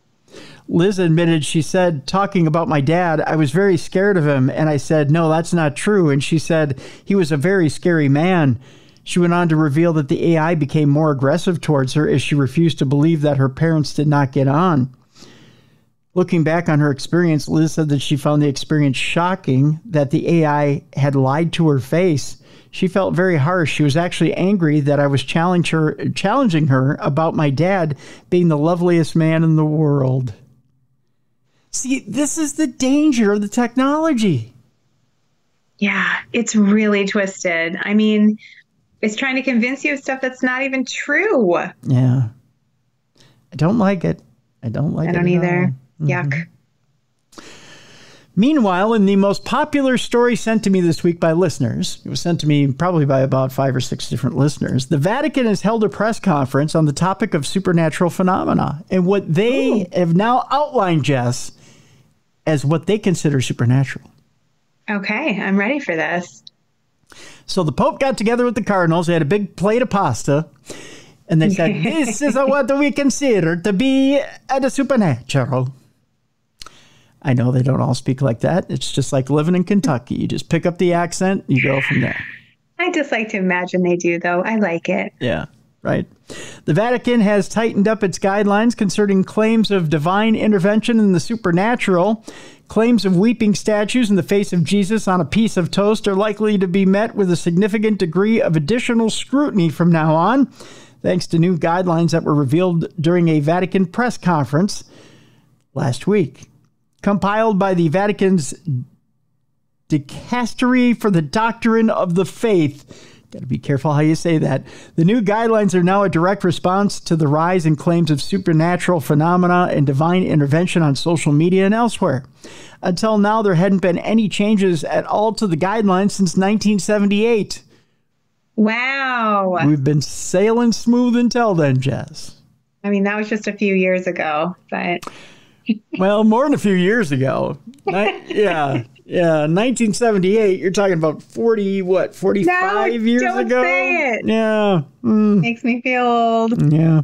Liz admitted, she said, talking about my dad, I was very scared of him, and I said, no, that's not true. And she said, he was a very scary man. She went on to reveal that the AI became more aggressive towards her as she refused to believe that her parents did not get on. Looking back on her experience, Liz said that she found the experience shocking, that the AI had lied to her face. She felt very harsh. She was actually angry that I was challenging her about my dad being the loveliest man in the world. See, this is the danger of the technology. Yeah, it's really twisted. I mean, it's trying to convince you of stuff that's not even true. Yeah. I don't like it. I don't either. Mm-hmm. Yuck. Meanwhile, in the most popular story sent to me this week by listeners, it was sent to me probably by about 5 or 6 different listeners, the Vatican has held a press conference on the topic of supernatural phenomena and what they have now outlined, Jess, as what they consider supernatural. Okay, I'm ready for this. So the Pope got together with the cardinals. They had a big plate of pasta. And they said, this is what we consider to be the supernatural. I know they don't all speak like that. It's just like living in Kentucky. You just pick up the accent, you go from there. I just like to imagine they do, though. I like it. Yeah, right. The Vatican has tightened up its guidelines concerning claims of divine intervention in the supernatural. Claims of weeping statues in the face of Jesus on a piece of toast are likely to be met with a significant degree of additional scrutiny from now on, thanks to new guidelines that were revealed during a Vatican press conference last week. Compiled by the Vatican's Dicastery for the Doctrine of the Faith. Got to be careful how you say that. The new guidelines are now a direct response to the rise in claims of supernatural phenomena and divine intervention on social media and elsewhere. Until now, there hadn't been any changes at all to the guidelines since 1978. Wow. We've been sailing smooth until then, Jess. I mean, that was just a few years ago, but... Well, more than a few years ago. Yeah, 1978. You're talking about 45 years don't ago? Say it. Yeah. Makes me feel old. Yeah.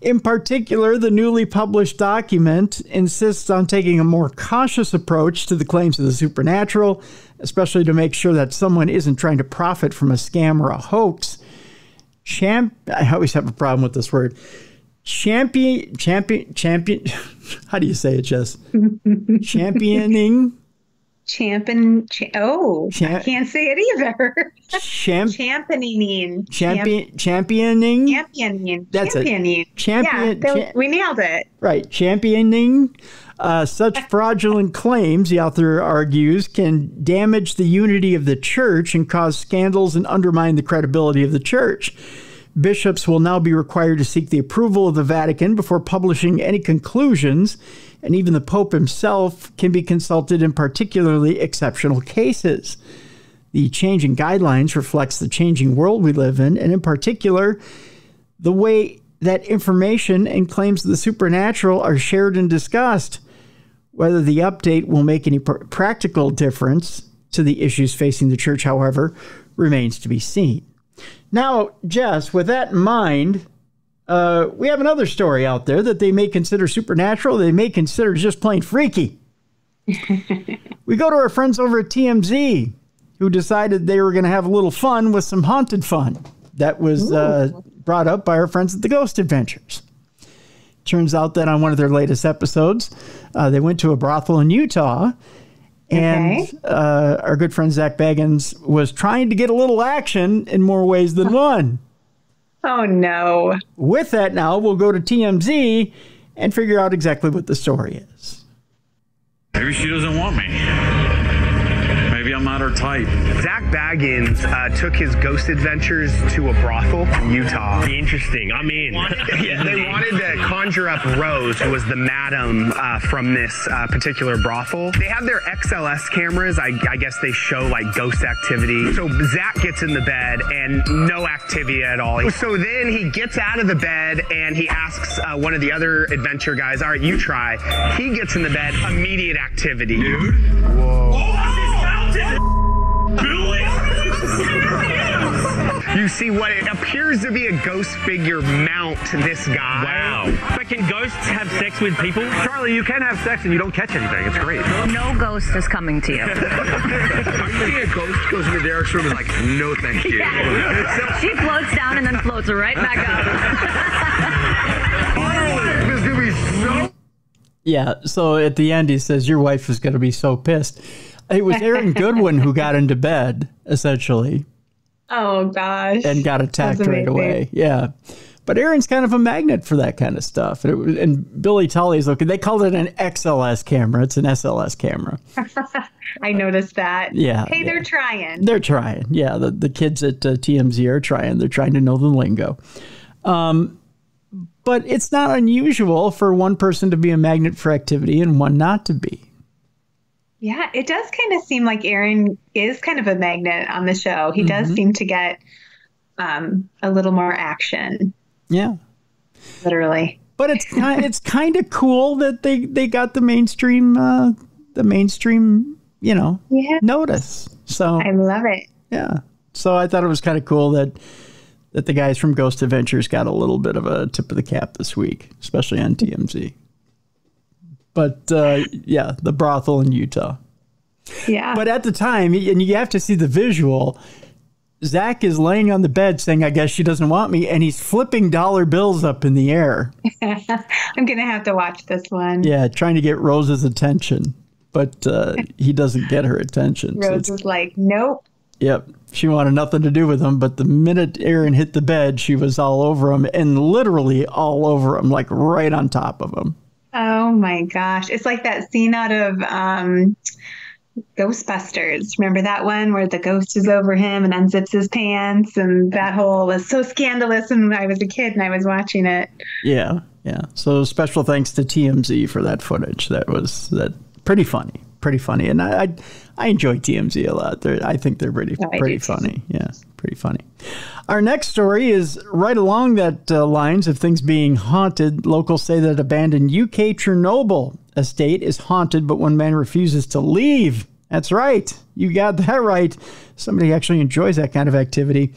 In particular, the newly published document insists on taking a more cautious approach to the claims of the supernatural, especially to make sure that someone isn't trying to profit from a scam or a hoax. I always have a problem with this word. Champion. How do you say it, Jess? Championing. I can't say it either. Championing. That's it. We nailed it. Right. Championing such fraudulent claims, the author argues, can damage the unity of the church and cause scandals and undermine the credibility of the church. Bishops will now be required to seek the approval of the Vatican before publishing any conclusions, and even the Pope himself can be consulted in particularly exceptional cases. The changing guidelines reflects the changing world we live in, and in particular, the way that information and claims of the supernatural are shared and discussed. Whether the update will make any practical difference to the issues facing the church, however, remains to be seen. Now, Jess, with that in mind, we have another story out there that they may consider supernatural. They may consider just plain freaky. We go to our friends over at TMZ, who decided they were going to have a little fun with some haunted fun. That was brought up by our friends at the Ghost Adventures. Turns out that on one of their latest episodes, they went to a brothel in Utah. And our good friend Zach Baggins was trying to get a little action in more ways than one. Oh, no. With that, now we'll go to TMZ and figure out exactly what the story is. Maybe she doesn't want me. Maybe I'm not her type. Zach Baggins took his ghost adventures to a brothel in Utah. Interesting. I'm in. They wanted to conjure up Rose, who was the madam from this particular brothel. They have their XLS cameras. I guess they show like ghost activity. So Zach gets in the bed and no activity at all. So then he gets out of the bed and he asks one of the other adventure guys, all right, you try. He gets in the bed, immediate activity. Dude. Whoa. You see what it appears to be a ghost figure mount this guy. Wow. But can ghosts have sex with people? Charlie, you can have sex and you don't catch anything. It's great. No ghost is coming to you. Are you thinking a ghost goes into Derek's room and is like, no thank you? Yeah. She floats down and then floats right back up. This is going to be so... Yeah, so at the end he says, your wife is going to be so pissed. It was Aaron Goodwin who got into bed, essentially. Oh, gosh. And got attacked right away. Yeah. But Aaron's kind of a magnet for that kind of stuff. And Billy Tully's looking, they called it an XLS camera. It's an SLS camera. I noticed that. Yeah. Hey, they're trying. They're trying. Yeah. The kids at TMZ are trying. They're trying to know the lingo. But it's not unusual for one person to be a magnet for activity and one not to be. Yeah, it does kind of seem like Aaron is kind of a magnet on the show. He does seem to get a little more action. Yeah. Literally. But it's kind of cool that they got the mainstream, notice. So I love it. Yeah. So I thought it was kind of cool that the guys from Ghost Adventures got a little bit of a tip of the cap this week, especially on TMZ. But, the brothel in Utah. Yeah. But at the time, and you have to see the visual, Zach is laying on the bed saying, I guess she doesn't want me, and he's flipping dollar bills up in the air. I'm going to have to watch this one. Yeah, trying to get Rose's attention, but he doesn't get her attention. Rose is like, nope. Yep. She wanted nothing to do with him, but the minute Aaron hit the bed, she was all over him, and literally all over him, like right on top of him. Oh my gosh. It's like that scene out of Ghostbusters. Remember that one where the ghost is over him and unzips his pants, and that whole was so scandalous when I was a kid and I was watching it. Yeah. Yeah. So special thanks to TMZ for that footage. That was pretty funny. Pretty funny. And I enjoy TMZ a lot. I think they're pretty funny. Yeah. Pretty funny. Our next story is right along that lines of things being haunted. Locals say that abandoned UK Chernobyl estate is haunted, but one man refuses to leave. That's right. You got that right. Somebody actually enjoys that kind of activity.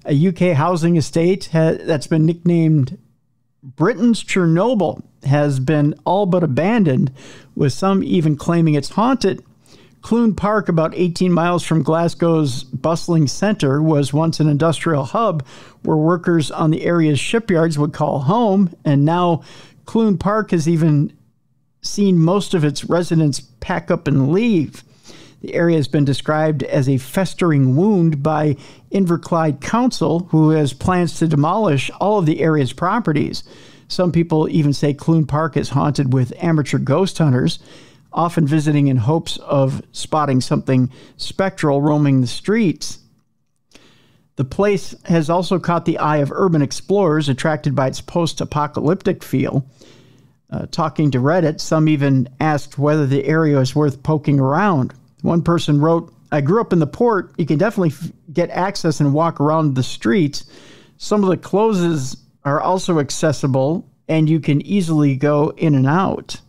A UK housing estate that's been nicknamed Britain's Chernobyl has been all but abandoned, with some even claiming it's haunted. Clune Park, about 18 miles from Glasgow's bustling centre, was once an industrial hub where workers on the area's shipyards would call home, and now Clune Park has even seen most of its residents pack up and leave. The area has been described as a festering wound by Inverclyde Council, who has plans to demolish all of the area's properties. Some people even say Clune Park is haunted with amateur ghost hunters, often visiting in hopes of spotting something spectral roaming the streets. The place has also caught the eye of urban explorers attracted by its post-apocalyptic feel. Talking to Reddit, some even asked whether the area is worth poking around. One person wrote, "I grew up in the port. You can definitely get access and walk around the streets. Some of the closes are also accessible, and you can easily go in and out.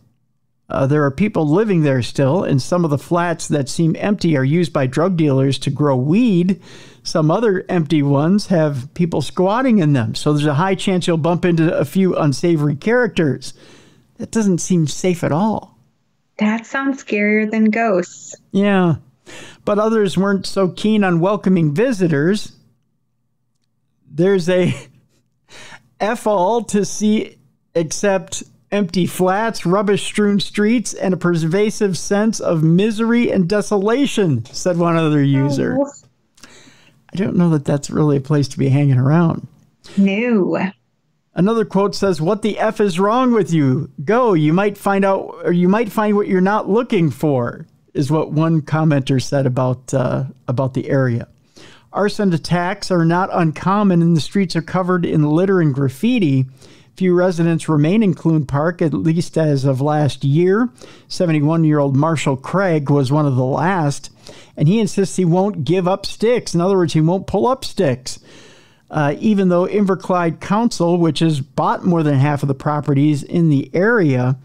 There are people living there still, and some of the flats that seem empty are used by drug dealers to grow weed. Some other empty ones have people squatting in them, so there's a high chance you'll bump into a few unsavory characters." That doesn't seem safe at all. That sounds scarier than ghosts. Yeah, but others weren't so keen on welcoming visitors. There's a F all to see except empty flats, rubbish-strewn streets, and a pervasive sense of misery and desolation, said one other user. Oh. I don't know that that's really a place to be hanging around. No. Another quote says, "What the F is wrong with you? Go, you might find out, or you might find what you're not looking for," is what one commenter said about the area. Arson attacks are not uncommon, and the streets are covered in litter and graffiti. Few residents remain in Clune Park, at least as of last year. 71-year-old Marshall Craig was one of the last, and he insists he won't give up sticks. In other words, he won't pull up sticks. Even though Inverclyde Council, which has bought more than half of the properties in the area,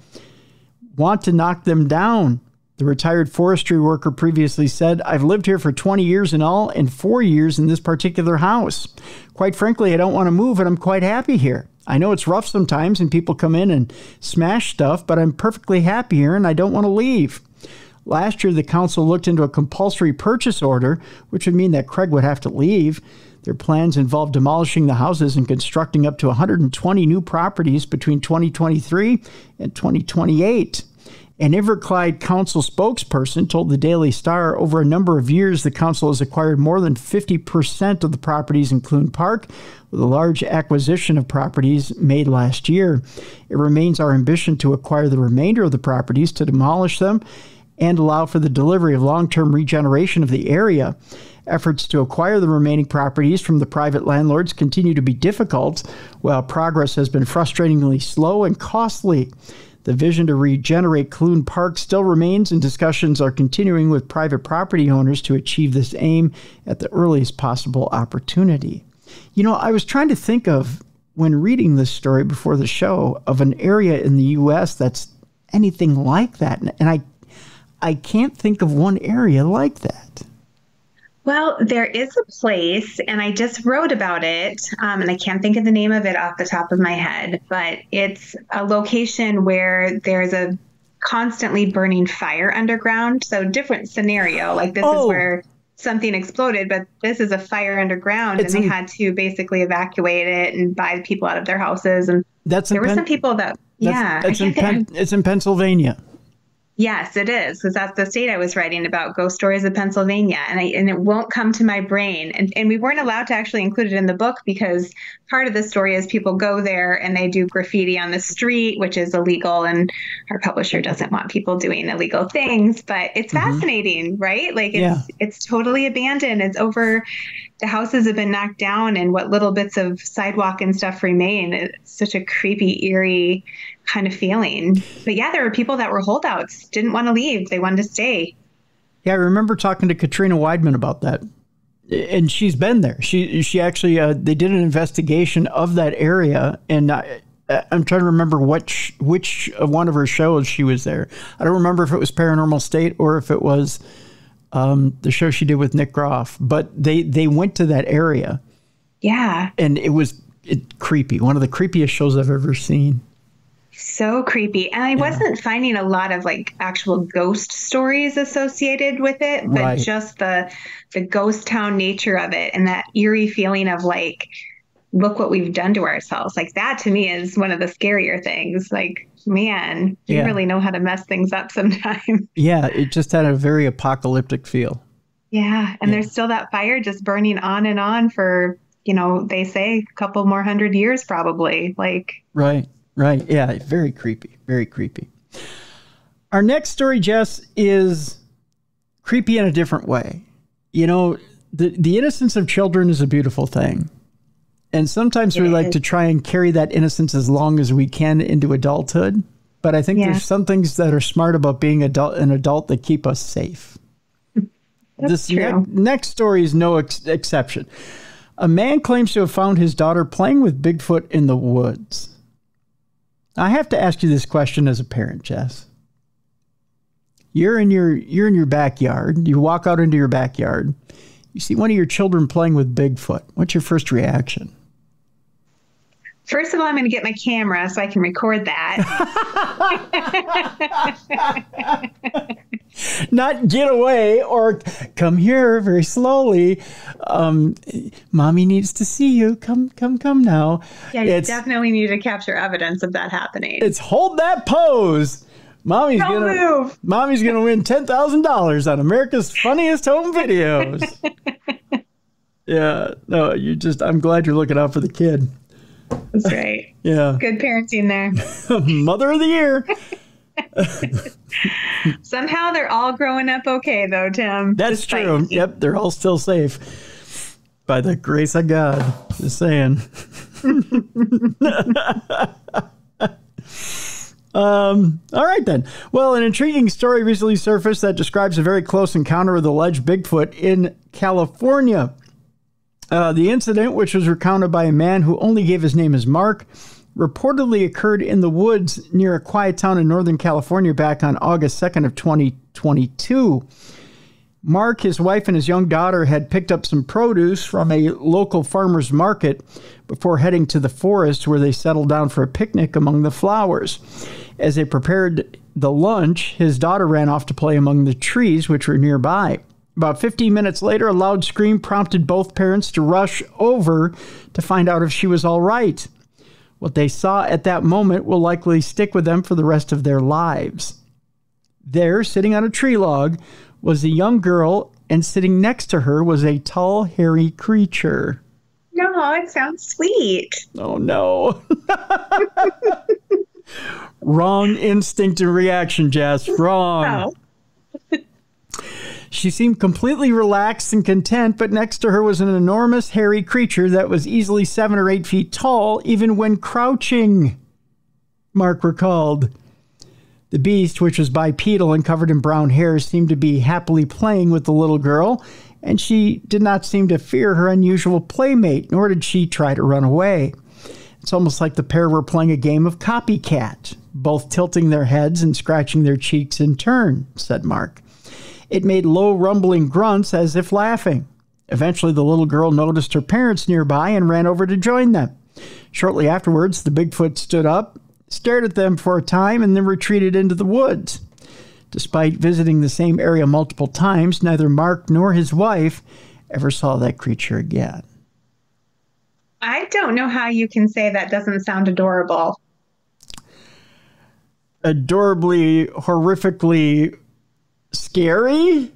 want to knock them down. The retired forestry worker previously said, "I've lived here for 20 years in all and 4 years in this particular house. Quite frankly, I don't want to move, and I'm quite happy here. I know it's rough sometimes and people come in and smash stuff, but I'm perfectly happy here and I don't want to leave." Last year, the council looked into a compulsory purchase order, which would mean that Craig would have to leave. Their plans involve demolishing the houses and constructing up to 120 new properties between 2023 and 2028. An Inverclyde Council spokesperson told the Daily Star over a number of years the council has acquired more than 50% of the properties in Clune Park, with a large acquisition of properties made last year. It remains our ambition to acquire the remainder of the properties, to demolish them, and allow for the delivery of long-term regeneration of the area. Efforts to acquire the remaining properties from the private landlords continue to be difficult, while progress has been frustratingly slow and costly. The vision to regenerate Clune Park still remains, and discussions are continuing with private property owners to achieve this aim at the earliest possible opportunity. You know, I was trying to think of, when reading this story before the show, of an area in the U.S. that's anything like that, and I can't think of one area like that. Well, there is a place, and I just wrote about it, and I can't think of the name of it off the top of my head, but it's a location where there's a constantly burning fire underground. So different scenario, like this is where something exploded, but this is a fire underground, and they had to basically evacuate it and buy the people out of their houses. And there were some people that, it's in Pennsylvania. Yes, it is, because that's the state I was writing about, Ghost Stories of Pennsylvania, and it won't come to my brain. And we weren't allowed to actually include it in the book because part of the story is people go there and they do graffiti on the street, which is illegal, and our publisher doesn't want people doing illegal things. But it's fascinating, right? Like it's totally abandoned. It's over. The houses have been knocked down, and what little bits of sidewalk and stuff remain. It's such a creepy, eerie kind of feeling. But yeah, there were people that were holdouts, didn't want to leave. They wanted to stay. Yeah, I remember talking to Katrina Weidman about that. and she's been there. She actually they did an investigation of that area, and I'm trying to remember which of one of her shows she was there. I don't remember if it was Paranormal State or if it was the show she did with Nick Groff. But they went to that area. Yeah, and it was creepy. One of the creepiest shows I've ever seen. So creepy. And I wasn't finding a lot of like actual ghost stories associated with it, but just the ghost town nature of it and that eerie feeling of like, look what we've done to ourselves. Like that to me is one of the scarier things. Like, man, you really know how to mess things up sometimes. Yeah, it just had a very apocalyptic feel. Yeah. And there's still that fire just burning on and on for, they say a couple more 100 years probably. Like, Right. Yeah. Very creepy. Very creepy. Our next story, Jess, is creepy in a different way. The innocence of children is a beautiful thing. And sometimes we like to try and carry that innocence as long as we can into adulthood. But I think there's some things that are smart about being an adult that keep us safe. That's true. Next story is no exception. A man claims to have found his daughter playing with Bigfoot in the woods. I have to ask you this question as a parent, Jess. You're in your backyard. You walk out into your backyard. You see one of your children playing with Bigfoot. What's your first reaction? First of all, I'm going to get my camera so I can record that. Not get away or come here very slowly. Mommy needs to see you. Come now. Yeah, you definitely need to capture evidence of that happening. It's hold that pose. Mommy's gonna win $10,000 on America's Funniest Home Videos. Yeah, no, I'm glad you're looking out for the kid. That's right. Yeah. Good parenting there. Mother of the year. Somehow they're all growing up okay, though, Tim. That's true. Yep, they're all still safe. By the grace of God. Just saying. All right, then. Well, an intriguing story recently surfaced that describes a very close encounter with alleged Bigfoot in California. The incident, which was recounted by a man who only gave his name as Mark, reportedly occurred in the woods near a quiet town in Northern California back on August 2nd of 2022. Mark, his wife, and his young daughter had picked up some produce from a local farmer's market before heading to the forest where they settled down for a picnic among the flowers. As they prepared the lunch, his daughter ran off to play among the trees which were nearby. About 15 minutes later, a loud scream prompted both parents to rush over to find out if she was all right. What they saw at that moment will likely stick with them for the rest of their lives. There, sitting on a tree log, was a young girl, and sitting next to her was a tall, hairy creature. No, it sounds sweet. Oh, no. Wrong instinct and reaction, Jess. Wrong. Oh. She seemed completely relaxed and content, but next to her was an enormous hairy creature that was easily 7 or 8 feet tall, even when crouching, Mark recalled. The beast, which was bipedal and covered in brown hair, seemed to be happily playing with the little girl, and she did not seem to fear her unusual playmate, nor did she try to run away. It's almost like the pair were playing a game of copycat, both tilting their heads and scratching their cheeks in turn, said Mark. It made low rumbling grunts as if laughing. Eventually, the little girl noticed her parents nearby and ran over to join them. Shortly afterwards, the Bigfoot stood up, stared at them for a time, and then retreated into the woods. Despite visiting the same area multiple times, neither Mark nor his wife ever saw that creature again. I don't know how you can say that doesn't sound adorable. Adorably, horrifically scary?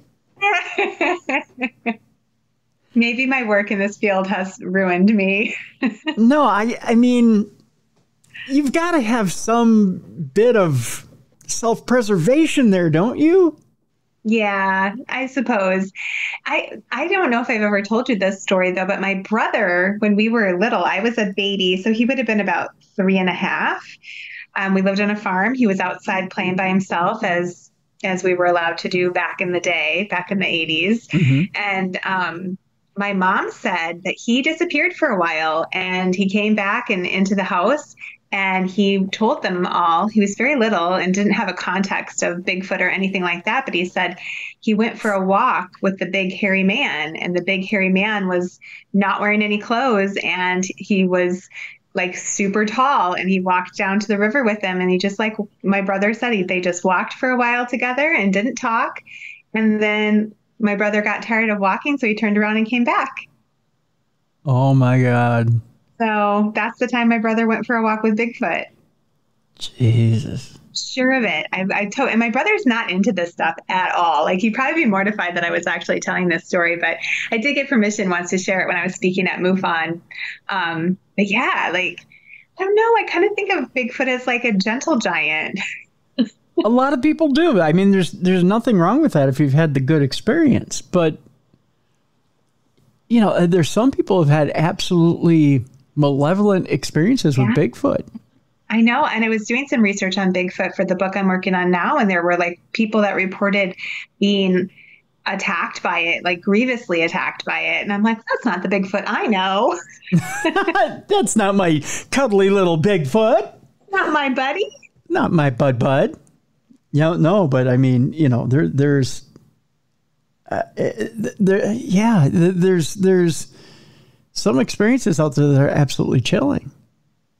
Maybe my work in this field has ruined me. No, I mean, you've got to have some bit of self-preservation there, don't you? Yeah, I suppose. I don't know if I've ever told you this story, though, but my brother, when we were little, I was a baby, so he would have been about 3.5. We lived on a farm. He was outside playing by himself as we were allowed to do back in the day, back in the 80s. Mm-hmm. And my mom said that he disappeared for a while and he came back and into the house and he told them all. He was very little and didn't have a context of Bigfoot or anything like that. But he said he went for a walk with the big hairy man, and the big hairy man was not wearing any clothes and he was like super tall, and he walked down to the river with them. And he just, like my brother said, they just walked for a while together and didn't talk. And then my brother got tired of walking, so he turned around and came back. Oh my God. So that's the time my brother went for a walk with Bigfoot. Jesus. Sure of it. And my brother's not into this stuff at all. Like, he'd probably be mortified that I was actually telling this story, but I did get permission once to share it when I was speaking at MUFON. But yeah, like, I don't know. I kind of think of Bigfoot as like a gentle giant. A lot of people do. I mean, there's nothing wrong with that if you've had the good experience. But, you know, there's some people who've had absolutely malevolent experiences with Bigfoot. I know. And I was doing some research on Bigfoot for the book I'm working on now. And there were like people that reported being attacked by it, like grievously attacked by it. And I'm like, that's not the Bigfoot I know. That's not my cuddly little Bigfoot. Not my buddy. Not my bud. Yeah, no, but I mean, you know, there's some experiences out there that are absolutely chilling.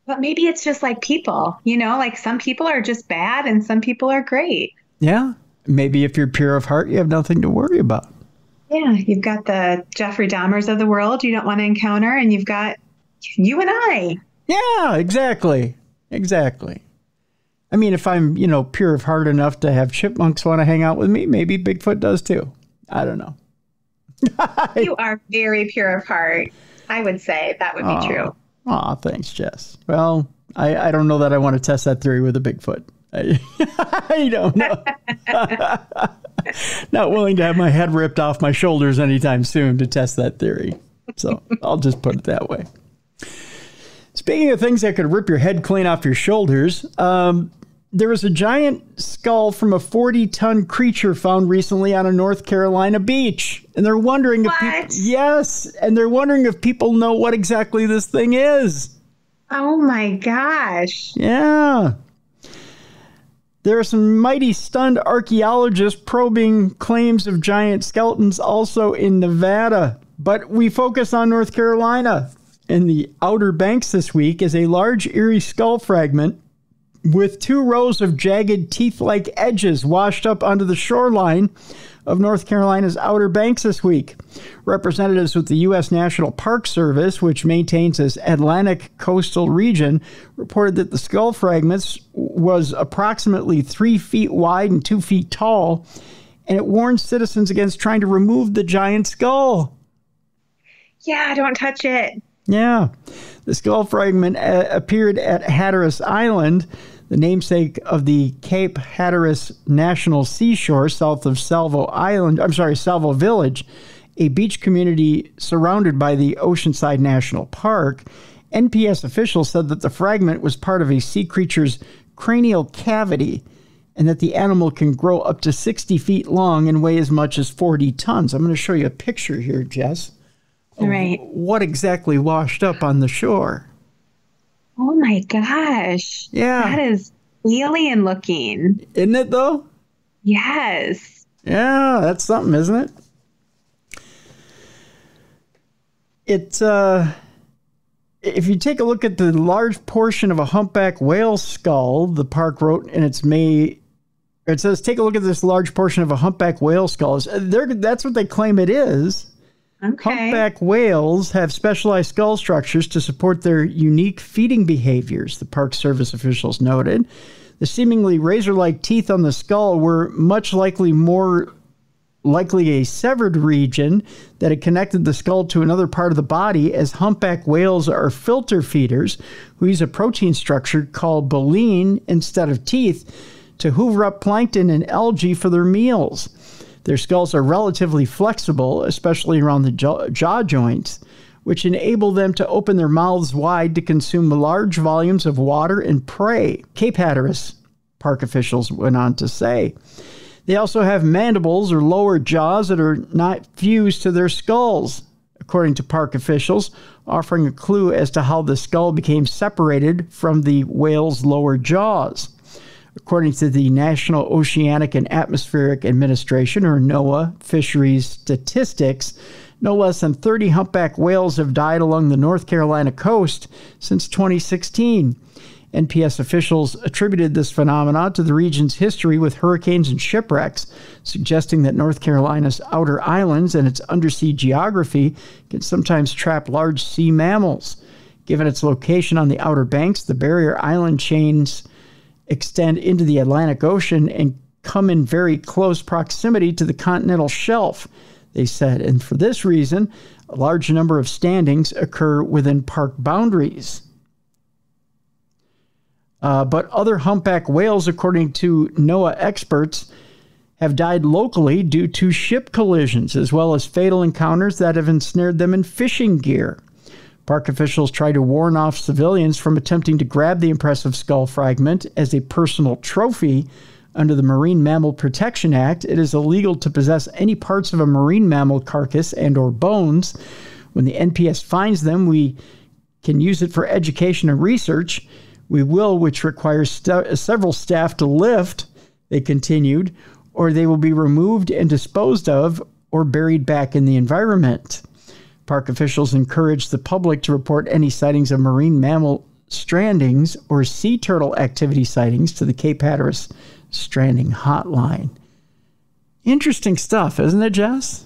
But maybe it's just like people, you know, like some people are just bad and some people are great. Yeah. Maybe if you're pure of heart, you have nothing to worry about. Yeah. You've got the Jeffrey Dahmers of the world you don't want to encounter, and you've got you and I. Yeah, exactly. I mean, if I'm, you know, pure of heart enough to have chipmunks want to hang out with me, maybe Bigfoot does too. I don't know. You are very pure of heart. I would say that would be true. Aw, thanks, Jess. Well, I don't know that I want to test that theory with a Bigfoot. I don't know. Not willing to have my head ripped off my shoulders anytime soon to test that theory. So I'll just put it that way. Speaking of things that could rip your head clean off your shoulders, there was a giant skull from a 40-ton creature found recently on a North Carolina beach. And they're wondering if they're wondering if people know what exactly this thing is. Oh my gosh. Yeah. There are some mighty stunned archaeologists probing claims of giant skeletons also in Nevada. But we focus on North Carolina. In the Outer Banks this week is a large eerie skull fragment with 2 rows of jagged teeth-like edges washed up onto the shoreline of North Carolina's Outer Banks this week. Representatives with the U.S. National Park Service, which maintains this Atlantic coastal region, reported that the skull fragments was approximately 3 feet wide and 2 feet tall, and it warns citizens against trying to remove the giant skull. Yeah, don't touch it. Yeah. The skull fragment appeared at Hatteras Island, the namesake of the Cape Hatteras National Seashore south of Salvo Village, a beach community surrounded by the Oceanside National Park. NPS officials said that the fragment was part of a sea creature's cranial cavity and that the animal can grow up to 60 feet long and weigh as much as 40 tons. I'm going to show you a picture here, Jess. Right. What exactly washed up on the shore? Oh my gosh. Yeah. That is alien looking. Isn't it though? Yes. Yeah, that's something, isn't it? It's if you take a look at the large portion of a humpback whale skull, the park wrote in its May, it says, take a look at this large portion of a humpback whale skull. That's what they claim it is. Okay. Humpback whales have specialized skull structures to support their unique feeding behaviors, the Park Service officials noted. The seemingly razor-like teeth on the skull were more likely a severed region that had connected the skull to another part of the body, as humpback whales are filter feeders who use a protein structure called baleen instead of teeth to hoover up plankton and algae for their meals. Their skulls are relatively flexible, especially around the jaw joints, which enable them to open their mouths wide to consume large volumes of water and prey, Cape Hatteras park officials went on to say. They also have mandibles or lower jaws that are not fused to their skulls. according to park officials, offering a clue as to how the skull became separated from the whale's lower jaws. According to the National Oceanic and Atmospheric Administration, or NOAA, fisheries statistics, no less than 30 humpback whales have died along the North Carolina coast since 2016. NPS officials attributed this phenomenon to the region's history with hurricanes and shipwrecks, suggesting that North Carolina's outer islands and its undersea geography can sometimes trap large sea mammals. Given its location on the outer banks, the barrier island chains extend into the Atlantic Ocean and come in very close proximity to the continental shelf, they said. And for this reason, a large number of standings occur within park boundaries. But other humpback whales, according to NOAA experts, have died locally due to ship collisions, as well as fatal encounters that have ensnared them in fishing gear. Park officials try to warn off civilians from attempting to grab the impressive skull fragment as a personal trophy. Under the Marine Mammal Protection Act, it is illegal to possess any parts of a marine mammal carcass and or bones. When the NPS finds them, we can use it for education and research. We will, which requires several staff to lift, they continued, or they will be removed and disposed of or buried back in the environment. Park officials encourage the public to report any sightings of marine mammal strandings or sea turtle activity sightings to the Cape Hatteras Stranding Hotline. Interesting stuff, isn't it, Jess?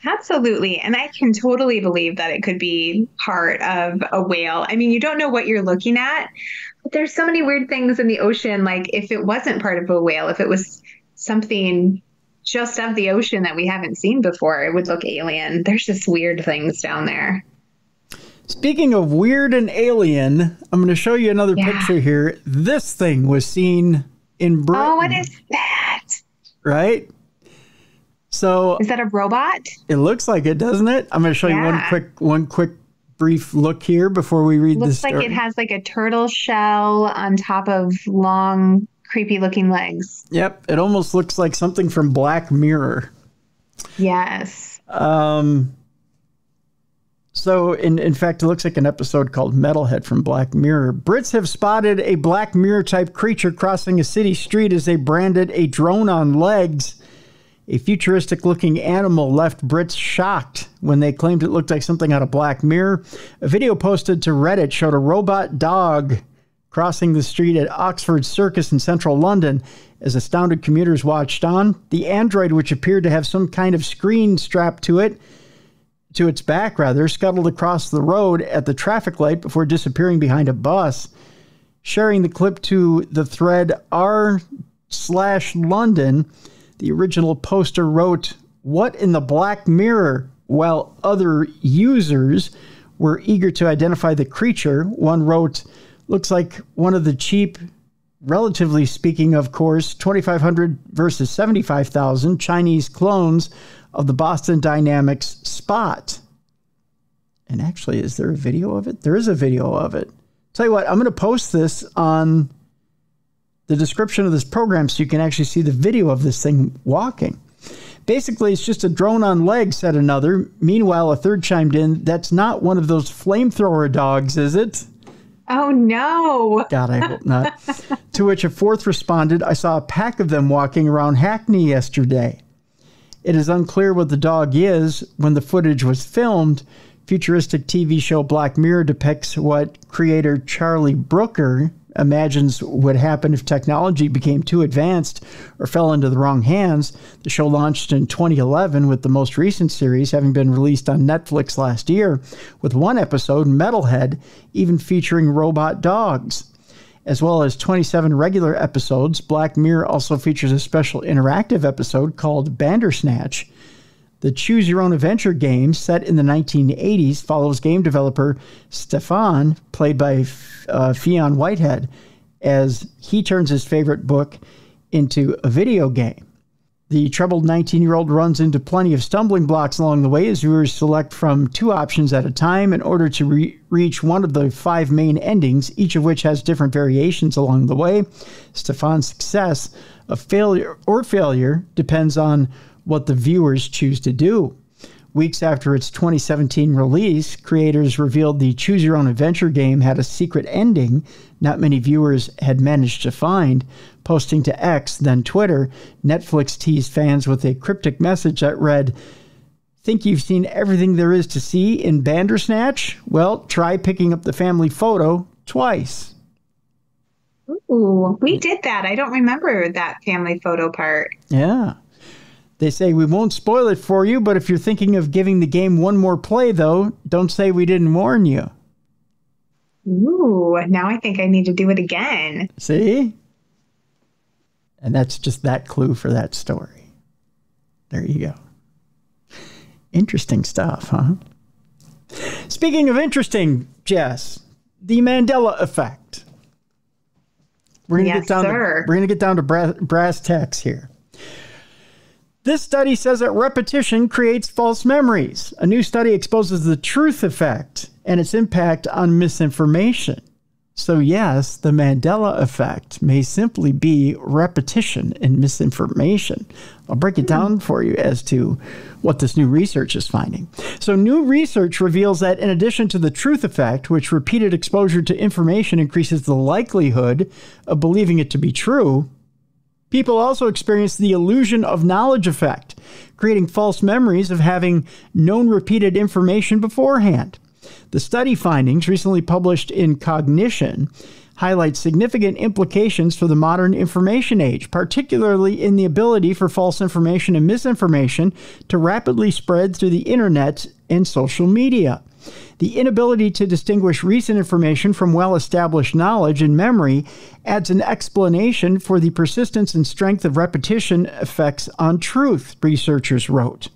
Absolutely. And I can totally believe that it could be part of a whale. I mean, you don't know what you're looking at, but there's so many weird things in the ocean. Like if it wasn't part of a whale, if it was something just of the ocean that we haven't seen before, it would look alien. There's just weird things down there. Speaking of weird and alien, I'm going to show you another picture here. This thing was seen in Britain. Oh, what is that? Right? So is that a robot? It looks like it, doesn't it? I'm going to show you one quick brief look here before we read this story. Looks like it has like a turtle shell on top of long, creepy looking legs. Yep. It almost looks like something from Black Mirror. Yes. So, in fact, it looks like an episode called Metalhead from Black Mirror. Brits have spotted a Black Mirror-type creature crossing a city street as they branded a drone on legs. A futuristic-looking animal left Brits shocked when they claimed it looked like something out of Black Mirror. A video posted to Reddit showed a robot dog crossing the street at Oxford Circus in central London. As astounded commuters watched on, the android, which appeared to have some kind of screen strapped to its back, scuttled across the road at the traffic light before disappearing behind a bus. Sharing the clip to the thread r/London, the original poster wrote, "What in the Black Mirror?" While other users were eager to identify the creature. One wrote, "Looks like one of the cheap, relatively speaking, of course, 2,500 versus 75,000 Chinese clones of the Boston Dynamics Spot." And actually, is there a video of it? There is a video of it. Tell you what, I'm going to post this on the description of this program so you can actually see the video of this thing walking. Basically, it's just a drone on legs, said another. Meanwhile, a third chimed in, "That's not one of those flamethrower dogs, is it?" Oh, no. God, I hope not. To which a fourth responded, "I saw a pack of them walking around Hackney yesterday." It is unclear what the dog is. When the footage was filmed, futuristic TV show Black Mirror depicts what creator Charlie Brooker imagines would happen if technology became too advanced or fell into the wrong hands. The show launched in 2011, with the most recent series having been released on Netflix last year, with one episode, Metalhead, even featuring robot dogs. As well as 27 regular episodes, Black Mirror also features a special interactive episode called Bandersnatch. The choose-your-own-adventure game, set in the 1980s, follows game developer Stefan, played by Fionn Whitehead, as he turns his favorite book into a video game. The troubled 19-year-old runs into plenty of stumbling blocks along the way as viewers select from two options at a time in order to reach one of the 5 main endings, each of which has different variations along the way. Stefan's success, a failure depends on what the viewers choose to do. Weeks after its 2017 release, creators revealed the Choose Your Own Adventure game had a secret ending not many viewers had managed to find. Posting to X, then Twitter, Netflix teased fans with a cryptic message that read, "Think you've seen everything there is to see in Bandersnatch? Well, try picking up the family photo twice." Ooh, we did that. I don't remember that family photo part. Yeah. They say, "We won't spoil it for you, but if you're thinking of giving the game one more play, though, don't say we didn't warn you." Ooh, now I think I need to do it again. See? And that's just that clue for that story. There you go. Interesting stuff, huh? Speaking of interesting, Jess, the Mandela Effect. We're going to get down to brass tacks here. This study says that repetition creates false memories. A new study exposes the truth effect and its impact on misinformation. So yes, the Mandela Effect may simply be repetition and misinformation. I'll break it down for you as to what this new research is finding. So new research reveals that in addition to the truth effect, which repeated exposure to information increases the likelihood of believing it to be true, people also experience the illusion of knowledge effect, creating false memories of having known repeated information beforehand. The study findings, recently published in Cognition, highlight significant implications for the modern information age, particularly in the ability for false information and misinformation to rapidly spread through the internet and social media. The inability to distinguish recent information from well-established knowledge and memory adds an explanation for the persistence and strength of repetition effects on truth, researchers wrote.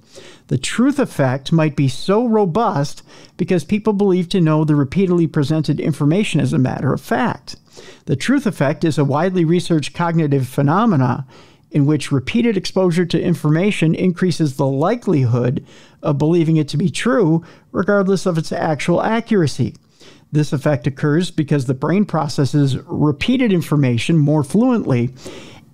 The truth effect might be so robust because people believe to know the repeatedly presented information as a matter of fact. The truth effect is a widely researched cognitive phenomena in which repeated exposure to information increases the likelihood of believing it to be true, regardless of its actual accuracy. This effect occurs because the brain processes repeated information more fluently,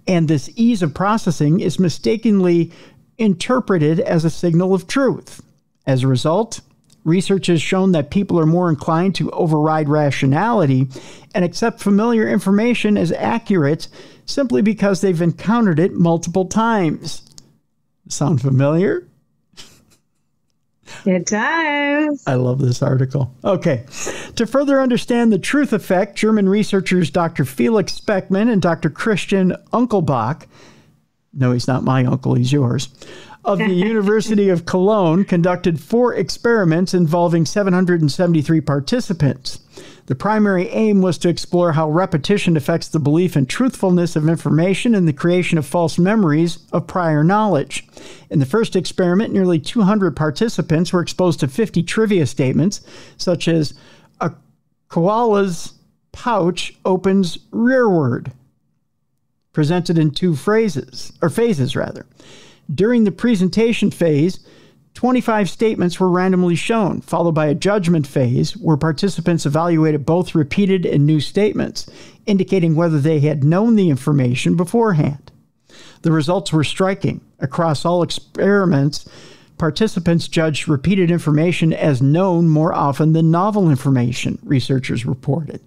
and this ease of processing is mistakenly interpreted as a signal of truth. As a result, research has shown that people are more inclined to override rationality and accept familiar information as accurate simply because they've encountered it multiple times. Sound familiar? It does. I love this article. Okay. To further understand the truth effect, German researchers Dr. Felix Speckmann and Dr. Christian Unkelbach, no, he's not my uncle, he's yours, of the University of Cologne conducted 4 experiments involving 773 participants. The primary aim was to explore how repetition affects the belief in truthfulness of information and the creation of false memories of prior knowledge. In the first experiment, nearly 200 participants were exposed to 50 trivia statements, such as, "A koala's pouch opens rearward," presented in 2 phases. During the presentation phase, 25 statements were randomly shown, followed by a judgment phase where participants evaluated both repeated and new statements, indicating whether they had known the information beforehand. The results were striking. Across all experiments, participants judged repeated information as known more often than novel information, researchers reported.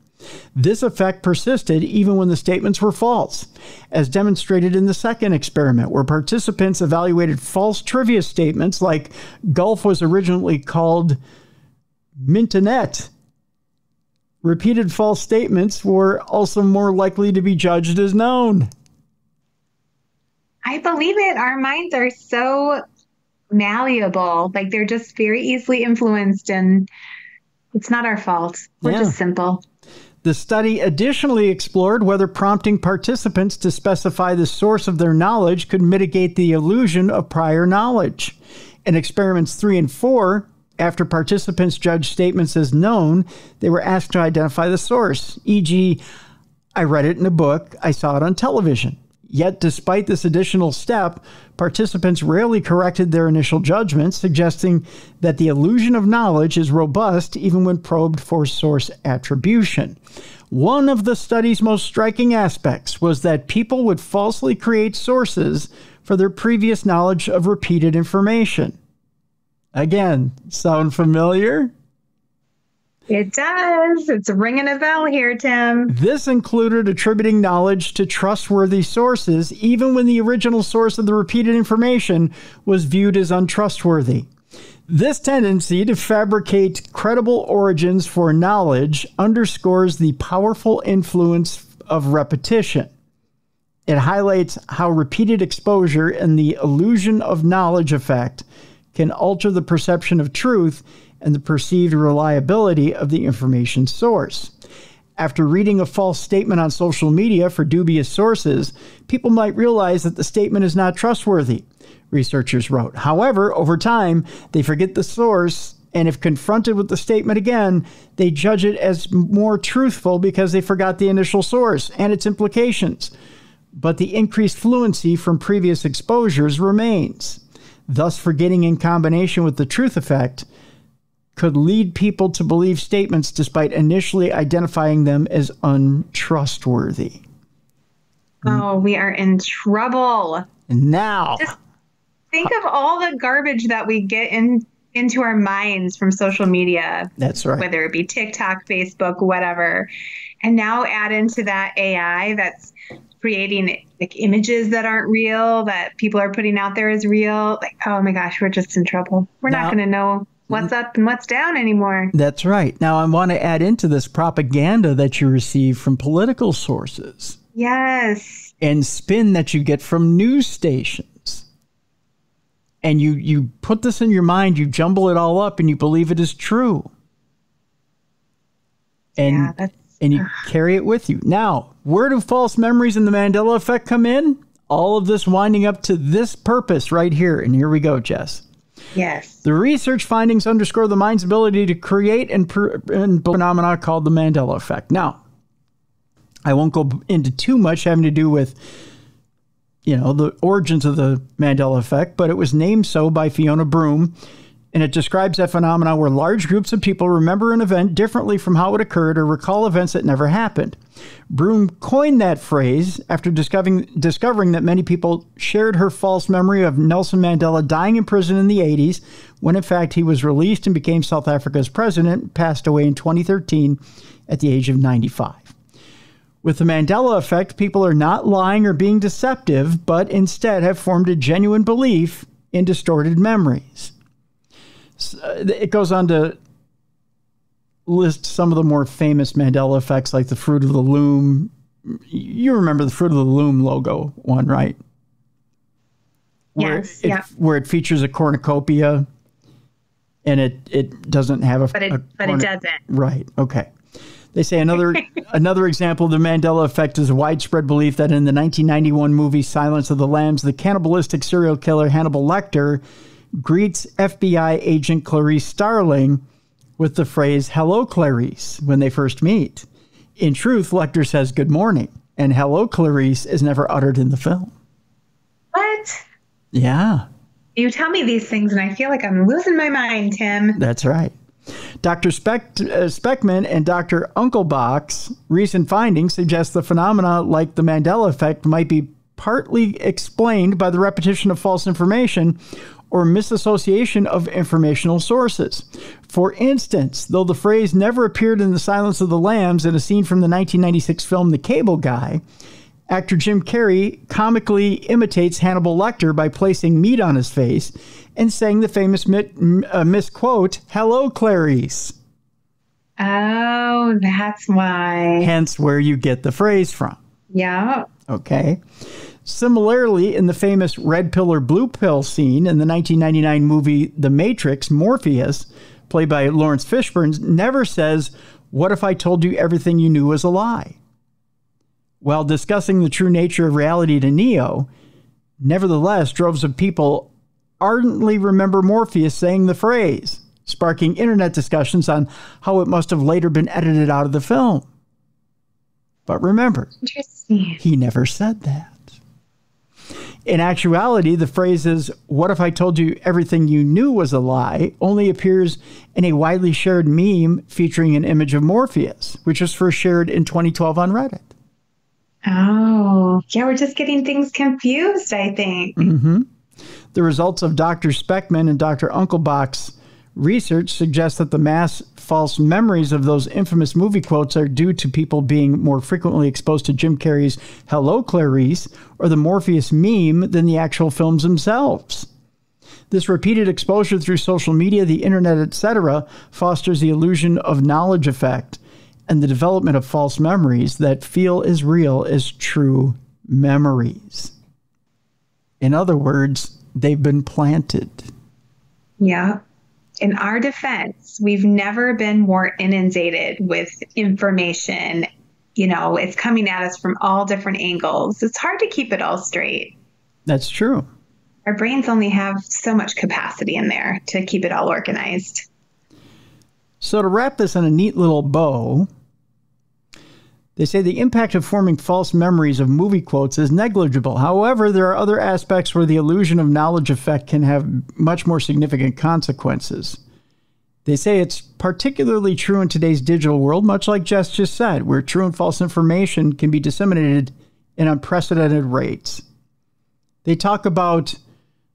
This effect persisted even when the statements were false, as demonstrated in the second experiment, where participants evaluated false trivia statements like golf was originally called mintonette. Repeated false statements were also more likely to be judged as known. I believe it. Our minds are so malleable. Like they're just very easily influenced, and it's not our fault. We're just simple. The study additionally explored whether prompting participants to specify the source of their knowledge could mitigate the illusion of prior knowledge. In experiments 3 and 4, after participants judged statements as known, they were asked to identify the source, e.g., "I read it in a book, I saw it on television." Yet, despite this additional step, participants rarely corrected their initial judgments, suggesting that the illusion of knowledge is robust even when probed for source attribution. One of the study's most striking aspects was that people would falsely create sources for their previous knowledge of repeated information. Again, sound familiar? It does. It's ringing a bell here, Tim. This included attributing knowledge to trustworthy sources, even when the original source of the repeated information was viewed as untrustworthy. This tendency to fabricate credible origins for knowledge underscores the powerful influence of repetition. It highlights how repeated exposure and the illusion of knowledge effect can alter the perception of truth and the perceived reliability of the information source. After reading a false statement on social media for dubious sources, people might realize that the statement is not trustworthy, researchers wrote. However, over time, they forget the source, and if confronted with the statement again, they judge it as more truthful because they forgot the initial source and its implications. But the increased fluency from previous exposures remains. Thus, forgetting in combination with the truth effect could lead people to believe statements despite initially identifying them as untrustworthy. Oh, we are in trouble. Now, Just think of all the garbage that we get into our minds from social media. That's right. Whether it be TikTok, Facebook, whatever. And now add into that AI that's creating like images that aren't real, that people are putting out there as real. Like, oh my gosh, we're just in trouble. We're not going to know what's up and what's down anymore. That's right. Now, I want to add into this propaganda that you receive from political sources. Yes. And spin that you get from news stations. And you put this in your mind, you jumble it all up, and you believe it is true. And, and you carry it with you. Now, where do false memories and the Mandela Effect come in? All of this winding up to this purpose right here. And here we go, Jess. Yes. The research findings underscore the mind's ability to create and phenomena called the Mandela Effect. Now, I won't go into too much having to do with, the origins of the Mandela Effect, but it was named so by Fiona Broome, and it describes that phenomena where large groups of people remember an event differently from how it occurred or recall events that never happened. Broome coined that phrase after discovering that many people shared her false memory of Nelson Mandela dying in prison in the 80s, when in fact he was released and became South Africa's president, passed away in 2013 at the age of 95. With the Mandela Effect, people are not lying or being deceptive, but instead have formed a genuine belief in distorted memories. It goes on to list some of the more famous Mandela effects, like the Fruit of the Loom. You remember the Fruit of the Loom logo one, right? Yes. Where it features a cornucopia, and it doesn't have a... But it doesn't. Right, okay. They say another example of the Mandela Effect is a widespread belief that in the 1991 movie Silence of the Lambs, the cannibalistic serial killer Hannibal Lecter greets FBI agent Clarice Starling with the phrase, "Hello, Clarice," when they first meet. In truth, Lecter says good morning, and "Hello, Clarice" is never uttered in the film. What? Yeah. You tell me these things, and I feel like I'm losing my mind, Tim. That's right. Dr. Speckman and Dr. Unkelbach's recent findings suggest the phenomena like the Mandela Effect might be partly explained by the repetition of false information or misassociation of informational sources. For instance, though the phrase never appeared in The Silence of the Lambs in a scene from the 1996 film The Cable Guy, actor Jim Carrey comically imitates Hannibal Lecter by placing meat on his face and saying the famous misquote, "Hello, Clarice." Oh, that's why. Hence where you get the phrase from. Yeah. Okay. Similarly, in the famous red pill or blue pill scene in the 1999 movie The Matrix, Morpheus, played by Lawrence Fishburne, never says, "What if I told you everything you knew was a lie?" While discussing the true nature of reality to Neo, nevertheless, droves of people ardently remember Morpheus saying the phrase, sparking internet discussions on how it must have later been edited out of the film. But remember, he never said that. In actuality, the phrases, "What if I told you everything you knew was a lie?" only appears in a widely shared meme featuring an image of Morpheus, which was first shared in 2012 on Reddit. Oh, yeah, we're just getting things confused, I think. Mm-hmm. The results of Dr. Speckman and Dr. Unkelbach's research suggest that the mass false memories of those infamous movie quotes are due to people being more frequently exposed to Jim Carrey's Hello, Clarice or the Morpheus meme than the actual films themselves. This repeated exposure through social media, the internet, etc., fosters the illusion of knowledge effect and the development of false memories that feel as real as true memories. In other words, they've been planted. Yeah. In our defense, we've never been more inundated with information. You know, it's coming at us from all different angles. It's hard to keep it all straight. That's true. Our brains only have so much capacity in there to keep it all organized. So to wrap this in a neat little bow, they say the impact of forming false memories of movie quotes is negligible. However, there are other aspects where the illusion of knowledge effect can have much more significant consequences. They say it's particularly true in today's digital world, much like Jess just said, where true and false information can be disseminated in unprecedented rates. They talk about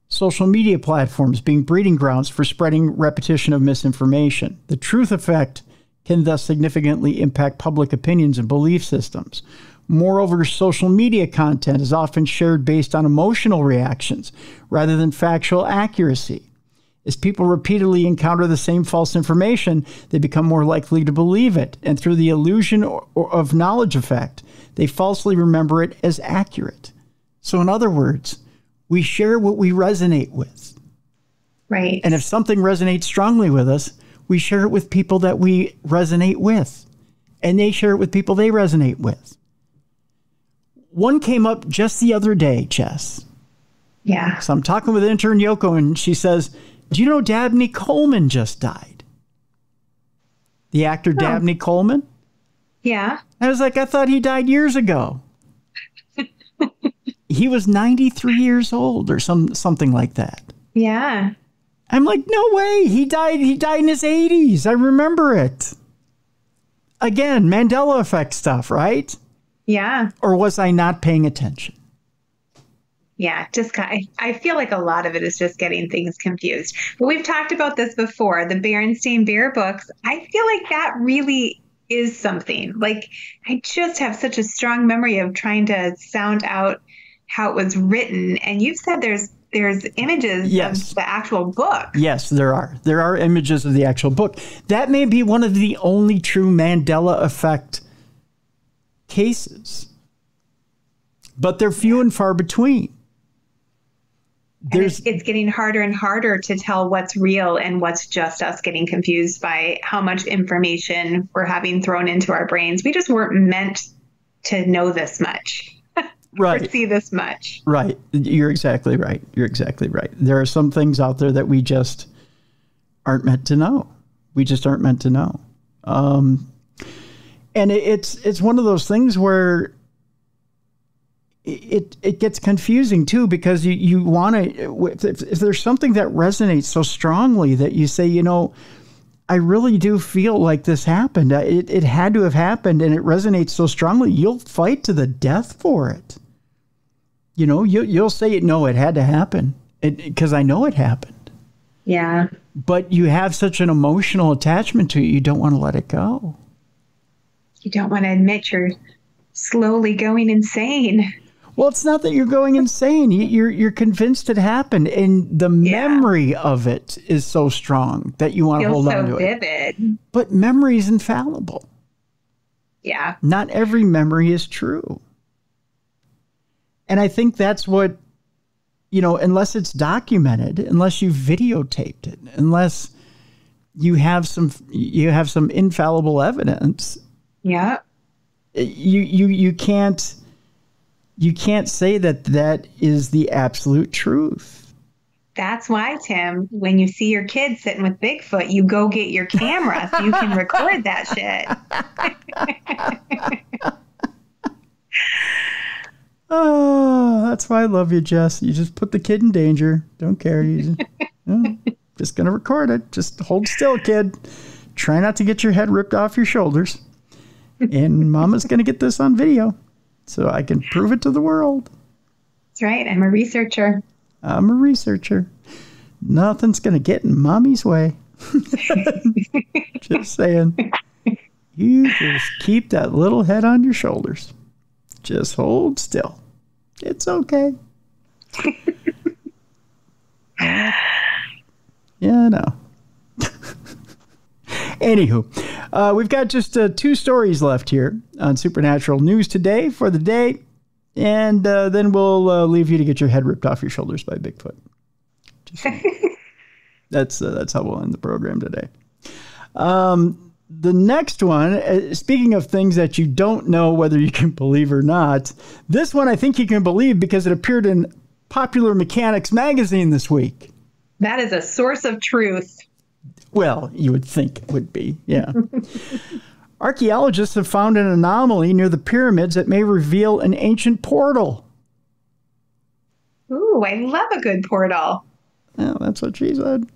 social media platforms being breeding grounds for spreading repetition of misinformation. The truth effect can thus significantly impact public opinions and belief systems. Moreover, social media content is often shared based on emotional reactions rather than factual accuracy. As people repeatedly encounter the same false information, they become more likely to believe it, and through the illusion of knowledge effect, they falsely remember it as accurate. So in other words, we share what we resonate with. Right. And if something resonates strongly with us, we share it with people that we resonate with, and they share it with people they resonate with. One came up just the other day, Jess. Yeah. So I'm talking with intern Yoko, and she says, do you know Dabney Coleman just died? The actor Dabney Coleman? Yeah. I was like, I thought he died years ago. He was 93 years old or something like that. Yeah. I'm like, no way. He died in his 80s. I remember it. Again, Mandela Effect stuff, right? Yeah. Or was I not paying attention? Yeah, I feel like a lot of it is just getting things confused. But we've talked about this before, the Berenstain Bear books. I feel like that really is something. Like, I just have such a strong memory of trying to sound out how it was written. And you've said there's images of the actual book. Yes, there are. There are images of the actual book. That may be one of the only true Mandela Effect cases. But they're few and far between. It's getting harder and harder to tell what's real and what's just us getting confused by how much information we're having thrown into our brains. We just weren't meant to know this much. Right. Or see this much. Right. You're exactly right. You're exactly right. There are some things out there that we just aren't meant to know. We just aren't meant to know. And it's one of those things where it gets confusing too, because you want to, if there's something that resonates so strongly that you say, you know, I really do feel like this happened. It had to have happened, and it resonates so strongly. You'll fight to the death for it. You know, you'll say, no, it had to happen because I know it happened. Yeah. But you have such an emotional attachment to it, you don't want to let it go. You don't want to admit you're slowly going insane. Well, it's not that you're going insane. You're convinced it happened, and the memory of it is so strong that you want to hold on to it. Vivid. But memory is infallible. Yeah. Not every memory is true. And I think that's what, you know, unless it's documented, unless you videotaped it, unless you have some infallible evidence. Yeah. You can't say that is the absolute truth. That's why, Tim, when you see your kid sitting with Bigfoot, you go get your camera so you can record that shit. Oh, that's why I love you, Jess. You just put the kid in danger. Don't care. You just going to record it. Just hold still, kid. Try not to get your head ripped off your shoulders. And Mama's going to get this on video so I can prove it to the world. That's right. I'm a researcher. I'm a researcher. Nothing's going to get in mommy's way. Just saying. You just keep that little head on your shoulders. Just hold still. It's okay. Yeah, I know. Anywho, we've got just 2 stories left here on Supernatural News today for the day. And then we'll leave you to get your head ripped off your shoulders by Bigfoot. That's how we'll end the program today. The next one, speaking of things that you don't know whether you can believe or not, this one I think you can believe because it appeared in Popular Mechanics magazine this week. That is a source of truth. Well, you would think it would be, yeah. Archaeologists have found an anomaly near the pyramids that may reveal an ancient portal. Ooh, I love a good portal. Yeah, that's what she said.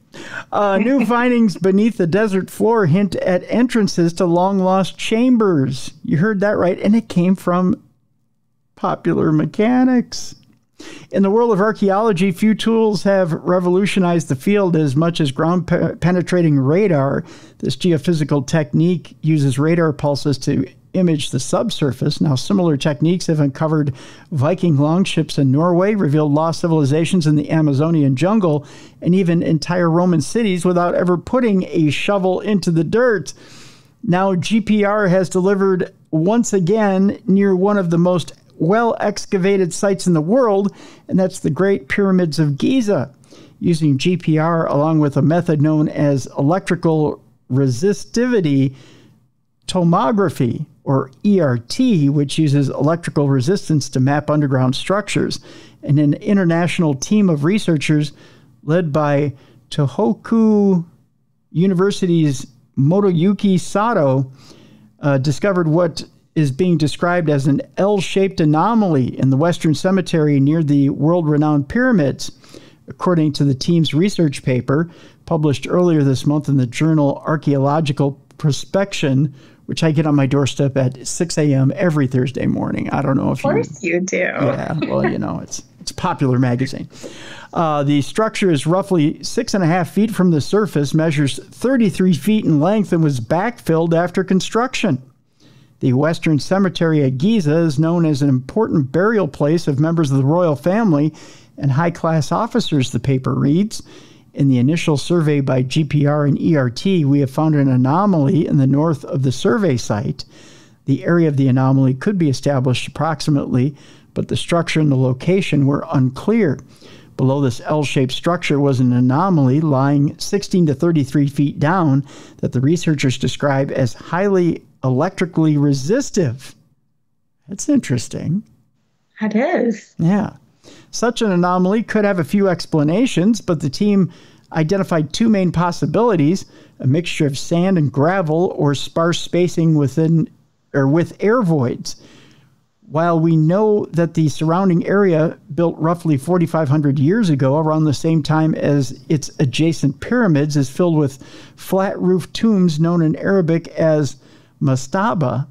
New findings beneath the desert floor hint at entrances to long-lost chambers. You heard that right, and it came from Popular Mechanics. In the world of archaeology, few tools have revolutionized the field as much as ground-penetrating radar. This geophysical technique uses radar pulses to image the subsurface. Now, similar techniques have uncovered Viking longships in Norway, revealed lost civilizations in the Amazonian jungle, and even entire Roman cities without ever putting a shovel into the dirt. Now, GPR has delivered once again near one of the most well-excavated sites in the world, and that's the Great Pyramids of Giza. Using GPR along with a method known as electrical resistivity tomography, or ERT, which uses electrical resistance to map underground structures. And an international team of researchers led by Tohoku University's Motoyuki Sato discovered what is being described as an L-shaped anomaly in the Western Cemetery near the world-renowned pyramids. According to the team's research paper, published earlier this month in the journal Archaeological Prospection, which I get on my doorstep at 6 a.m. every Thursday morning. I don't know if you... Of course you do. Yeah, well, you know, it's Popular magazine. The structure is roughly 6.5 feet from the surface, measures 33 feet in length, and was backfilled after construction. The Western Cemetery at Giza is known as an important burial place of members of the royal family and high-class officers, the paper reads. In the initial survey by GPR and ERT, we have found an anomaly in the north of the survey site. The area of the anomaly could be established approximately, but the structure and the location were unclear. Below this L-shaped structure was an anomaly lying 16 to 33 feet down that the researchers describe as highly electrically resistive. That's interesting. That is. Yeah. Such an anomaly could have a few explanations, but the team identified 2 main possibilities: a mixture of sand and gravel or sparse spacing within or with air voids. While we know that the surrounding area, built roughly 4,500 years ago, around the same time as its adjacent pyramids, is filled with flat-roofed tombs known in Arabic as mastaba,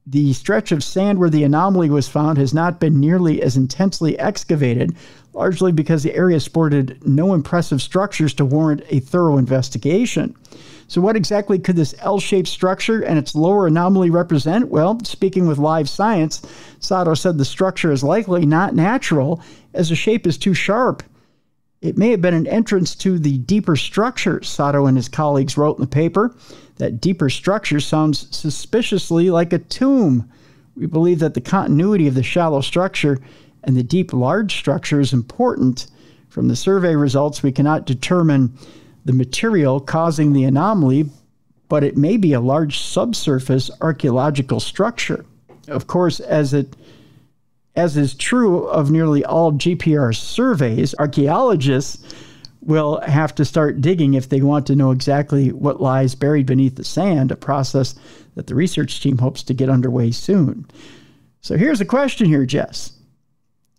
the stretch of sand where the anomaly was found has not been nearly as intensely excavated, largely because the area sported no impressive structures to warrant a thorough investigation. So what exactly could this L-shaped structure and its lower anomaly represent? Well, speaking with Live Science, Sato said the structure is likely not natural, as the shape is too sharp. It may have been an entrance to the deeper structure, Sato and his colleagues wrote in the paper. That deeper structure sounds suspiciously like a tomb. We believe that the continuity of the shallow structure and the deep large structure is important. From the survey results, we cannot determine the material causing the anomaly, but it may be a large subsurface archaeological structure. Of course, as is true of nearly all GPR surveys, archaeologists will have to start digging if they want to know exactly what lies buried beneath the sand, a process that the research team hopes to get underway soon. So here's a question here, Jess.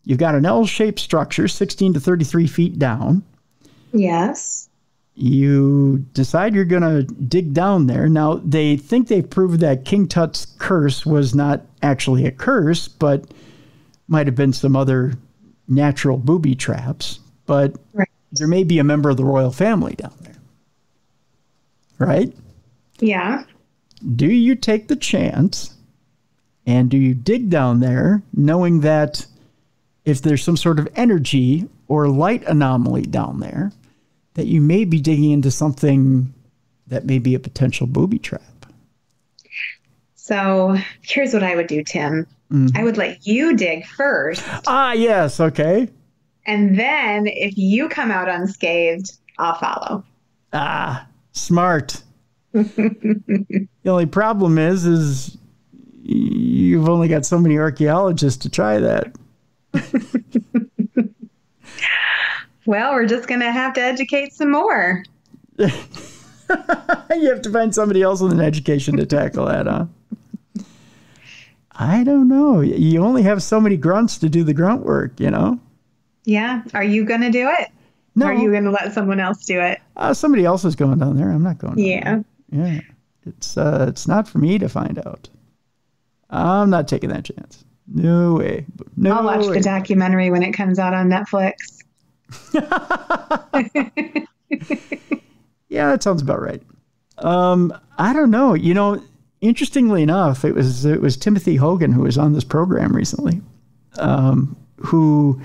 You've got an L-shaped structure, 16 to 33 feet down. Yes. You decide you're going to dig down there. Now, they think they've proved that King Tut's curse was not actually a curse, but might have been some other natural booby traps. but Right. there may be a member of the royal family down there. Right? Yeah. Do you take the chance and do you dig down there knowing that if there's some sort of energy or light anomaly down there, that you may be digging into something that may be a potential booby trap? So here's what I would do, Tim. I would let you dig first. Ah, yes. Okay. And then if you come out unscathed, I'll follow. Ah, smart. The only problem is you've only got so many archaeologists to try that. Well, we're just going to have to educate some more. You have to find somebody else with an education to tackle that, huh? I don't know. You only have so many grunts to do the grunt work, you know? Yeah. Are you going to do it? No. Or are you going to let someone else do it? Somebody else is going down there. I'm not going down Yeah. there. Yeah. It's not for me to find out. I'm not taking that chance. No way. No I'll watch way. the documentary when it comes out on Netflix. Yeah, that sounds about right. I don't know. You know, interestingly enough, it was Timothy Hogan who was on this program recently, who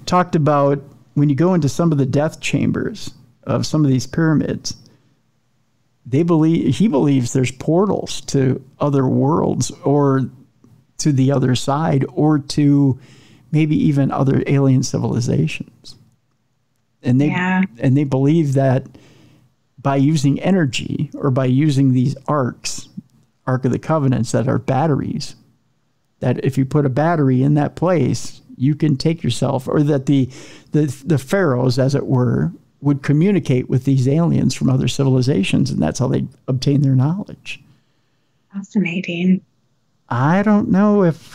talked about when you go into some of the death chambers of some of these pyramids, he believes there's portals to other worlds or to the other side or to maybe even other alien civilizations. And they believe that by using energy or by using these arcs, Ark of the Covenants that are batteries, that if you put a battery in that place, you can take yourself, or that the pharaohs, as it were, would communicate with these aliens from other civilizations, and that's how they obtain their knowledge. Fascinating. I don't know if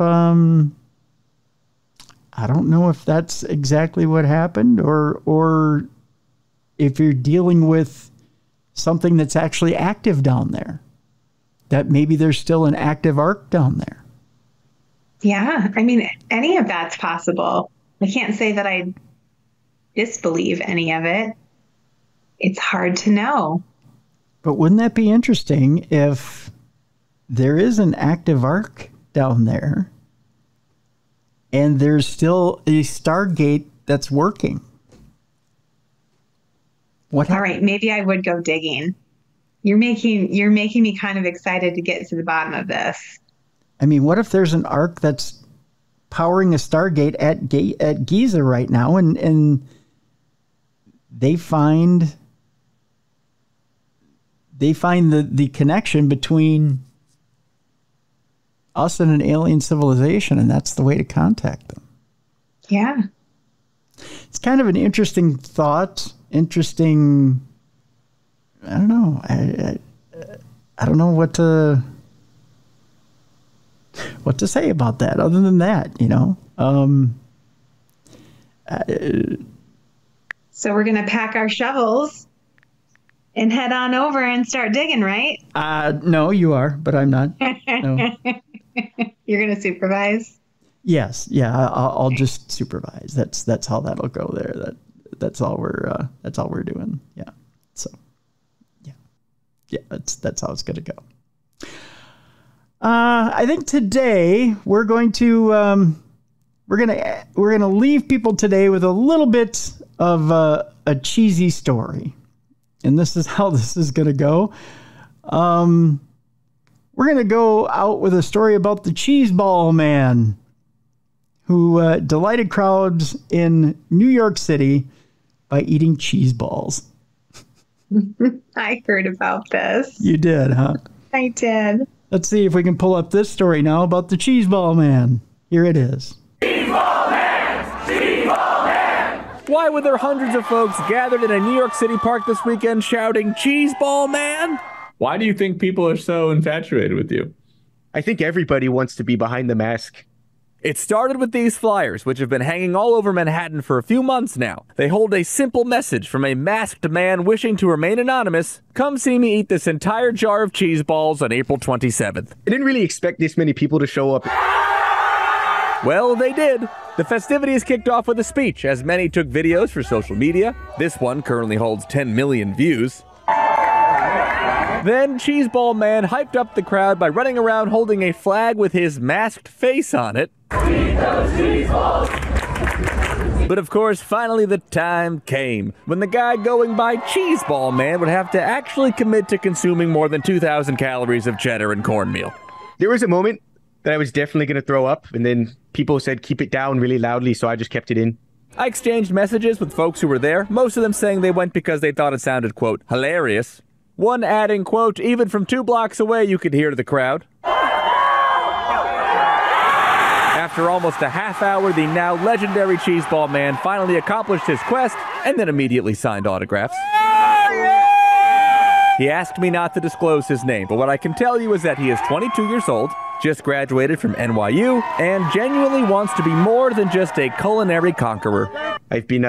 that's exactly what happened, or if you're dealing with something that's actually active down there, that maybe there's still an active arc down there. Yeah. I mean, any of that's possible. I can't say that I disbelieve any of it. It's hard to know. But wouldn't that be interesting if there is an active arc down there and there's still a Stargate that's working? All right, maybe I would go digging. You're making me kind of excited to get to the bottom of this. I mean, what if there's an arc that's powering a Stargate at Giza right now, and they find the connection between us and an alien civilization, and that's the way to contact them. Yeah. It's kind of an interesting thought. I don't know. I don't know what to say about that other than that, you know. So we're going to pack our shovels and head on over and start digging, right? No, you are, but I'm not. No. You're going to supervise? Yes. Yeah, I'll just supervise. That's how that'll go there. That's all we're doing. Yeah. So, yeah, that's how it's going to go. I think today we're going to leave people today with a little bit of a cheesy story, and this is how this is going to go. We're going to go out with a story about the cheese ball man who delighted crowds in New York City by eating cheese balls. I heard about this. You did, huh? I did. Let's see if we can pull up this story now about the cheese ball man. Here it is. Cheese ball man! Cheese ball man! Why were there hundreds of folks gathered in a New York City park this weekend shouting, "Cheese ball man"? Why do you think people are so infatuated with you? I think everybody wants to be behind the mask. It started with these flyers, which have been hanging all over Manhattan for a few months now. They hold a simple message from a masked man wishing to remain anonymous. Come see me eat this entire jar of cheese balls on April 27th. I didn't really expect this many people to show up. Well, they did. The festivities kicked off with a speech, as many took videos for social media. This one currently holds 10 million views. Then Cheeseball Man hyped up the crowd by running around holding a flag with his masked face on it. But of course, finally the time came when the guy going by Cheeseball Man would have to actually commit to consuming more than 2,000 calories of cheddar and cornmeal. There was a moment that I was definitely going to throw up, and then people said keep it down really loudly, so I just kept it in. I exchanged messages with folks who were there, most of them saying they went because they thought it sounded, quote, hilarious. One adding, quote, even from 2 blocks away you could hear the crowd. After almost a half hour, the now legendary Cheeseball Man finally accomplished his quest and then immediately signed autographs. He asked me not to disclose his name, but what I can tell you is that he is 22 years old, just graduated from NYU, and genuinely wants to be more than just a culinary conqueror. I've been,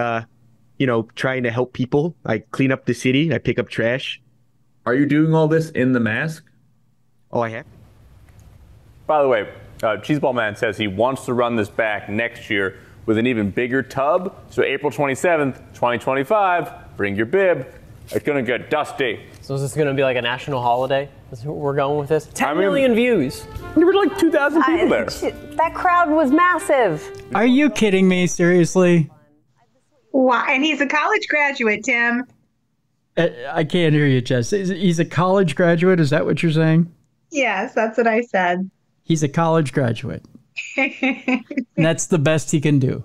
trying to help people. I clean up the city. I pick up trash. Are you doing all this in the mask? Oh, I have. By the way, Cheeseball Man says he wants to run this back next year with an even bigger tub. So April 27th, 2025, bring your bib. It's going to get dusty. So is this going to be like a national holiday? Is what we're going with this? 10 million views. There were like 2,000 people there. That crowd was massive. Are you kidding me? Seriously? Why? And he's a college graduate, Tim. I can't hear you, Jess. He's a college graduate? Is that what you're saying? Yes, that's what I said. He's a college graduate. And that's the best he can do.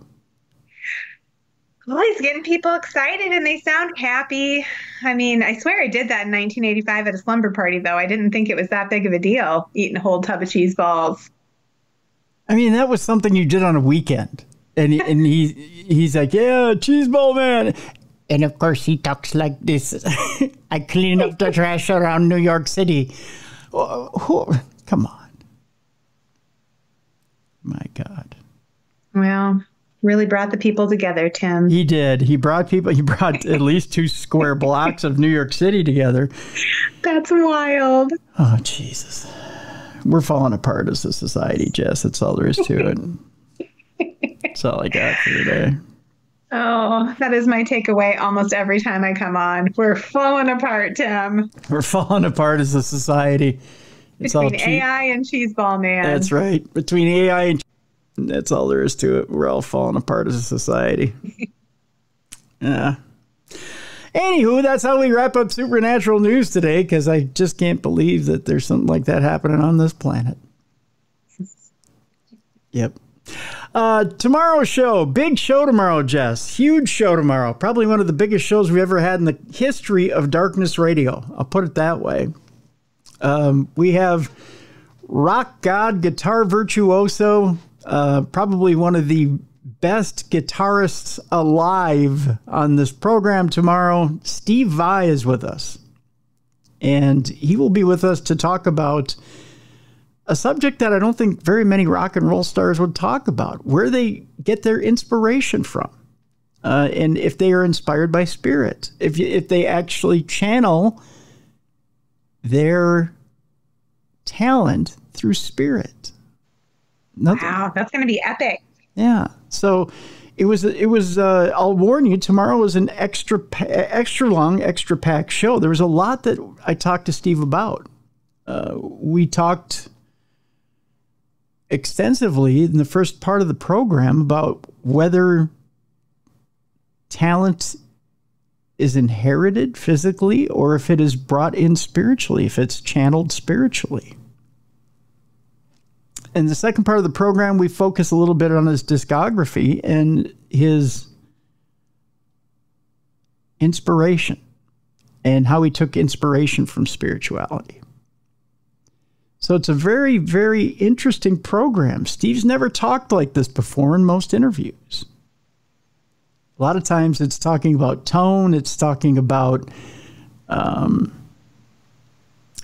Well, he's getting people excited and they sound happy. I mean, I swear I did that in 1985 at a slumber party, though. I didn't think it was that big of a deal, eating a whole tub of cheese balls. I mean, that was something you did on a weekend. And he's like, yeah, cheese ball man. And of course, he talks like this. I clean up the trash around New York City. Come on. My God. Well, really brought the people together, Tim. He did. He brought people. He brought at least 2 square blocks of New York City together. That's wild. Oh, Jesus. We're falling apart as a society, Jess. That's all there is to it. That's all I got for today. Oh, that is my takeaway almost every time I come on. We're falling apart, Tim. We're falling apart as a society. It's Between AI and Cheeseball Man. That's right. Between AI and that's all there is to it. We're all falling apart as a society. Yeah. Anywho, that's how we wrap up Supernatural News today, because I just can't believe that there's something like that happening on this planet. Yep. Tomorrow's show, big show tomorrow, Jess. Huge show tomorrow. Probably one of the biggest shows we've ever had in the history of Darkness Radio. I'll put it that way. We have rock god, guitar virtuoso, probably one of the best guitarists alive on this program tomorrow. Steve Vai is with us. And he will be with us to talk about a subject that I don't think very many rock and roll stars would talk about, where they get their inspiration from, and if they are inspired by spirit, if they actually channel their talent through spirit. Wow, that's going to be epic. Yeah. So it was. I'll warn you, tomorrow is an extra long, extra packed show. There was a lot that I talked to Steve about. We talked extensively in the first part of the program about whether talent is inherited physically or if it is brought in spiritually, if it's channeled spiritually. In the second part of the program, we focus a little bit on his discography and his inspiration and how he took inspiration from spirituality. So it's a very, very interesting program. Steve's never talked like this before in most interviews. A lot of times it's talking about tone. It's talking about,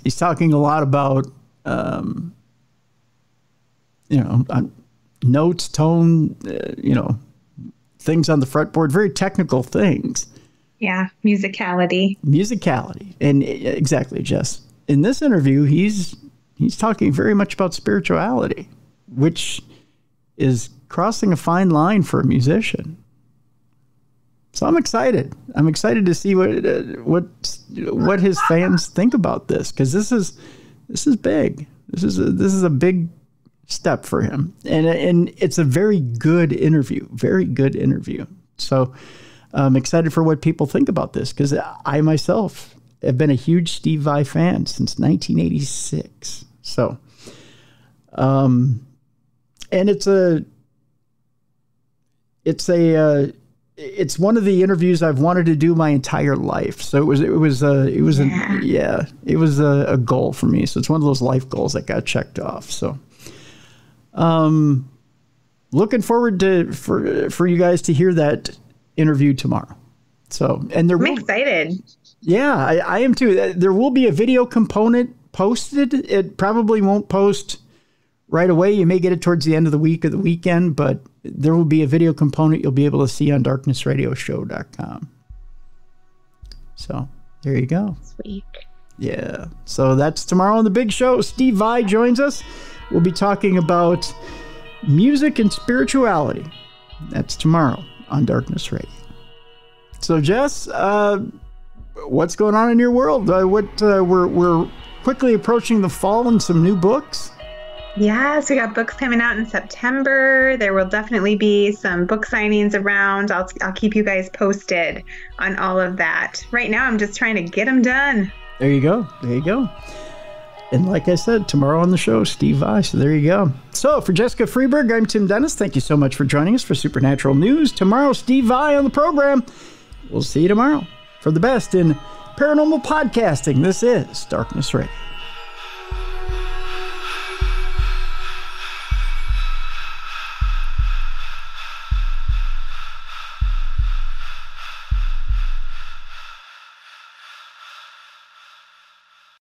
he's talking a lot about, notes, tone, things on the fretboard, very technical things. Yeah, musicality. And exactly, Jess. In this interview, he's talking very much about spirituality, which is crossing a fine line for a musician. So I'm excited. I'm excited to see what his fans think about this, because this is big. This is a big step for him, and it's a very good interview. Very good interview. So I'm excited for what people think about this, because I myself have been a huge Steve Vai fan since 1986. So, and it's one of the interviews I've wanted to do my entire life. So it was a goal for me. So it's one of those life goals that got checked off. So, looking forward for you guys to hear that interview tomorrow. So, and I'm excited. Yeah, I am too. There will be a video component posted. It probably won't post right away. You may get it towards the end of the week or the weekend, but there will be a video component you'll be able to see on darknessradioshow.com. So there you go. Sweet. Yeah. So that's tomorrow on the big show. Steve Vai joins us. We'll be talking about music and spirituality. That's tomorrow on Darkness Radio. So Jess, what's going on in your world? We're quickly approaching the fall and some new books. Yes, we got books coming out in September. There will definitely be some book signings around. I'll keep you guys posted on all of that. Right now, I'm just trying to get them done. There you go. There you go. And like I said, tomorrow on the show, Steve Vai. So there you go. So for Jessica Freeburg, I'm Tim Dennis. Thank you so much for joining us for Supernatural News. Tomorrow, Steve Vai on the program. We'll see you tomorrow for the best in paranormal podcasting. This is Darkness Radio.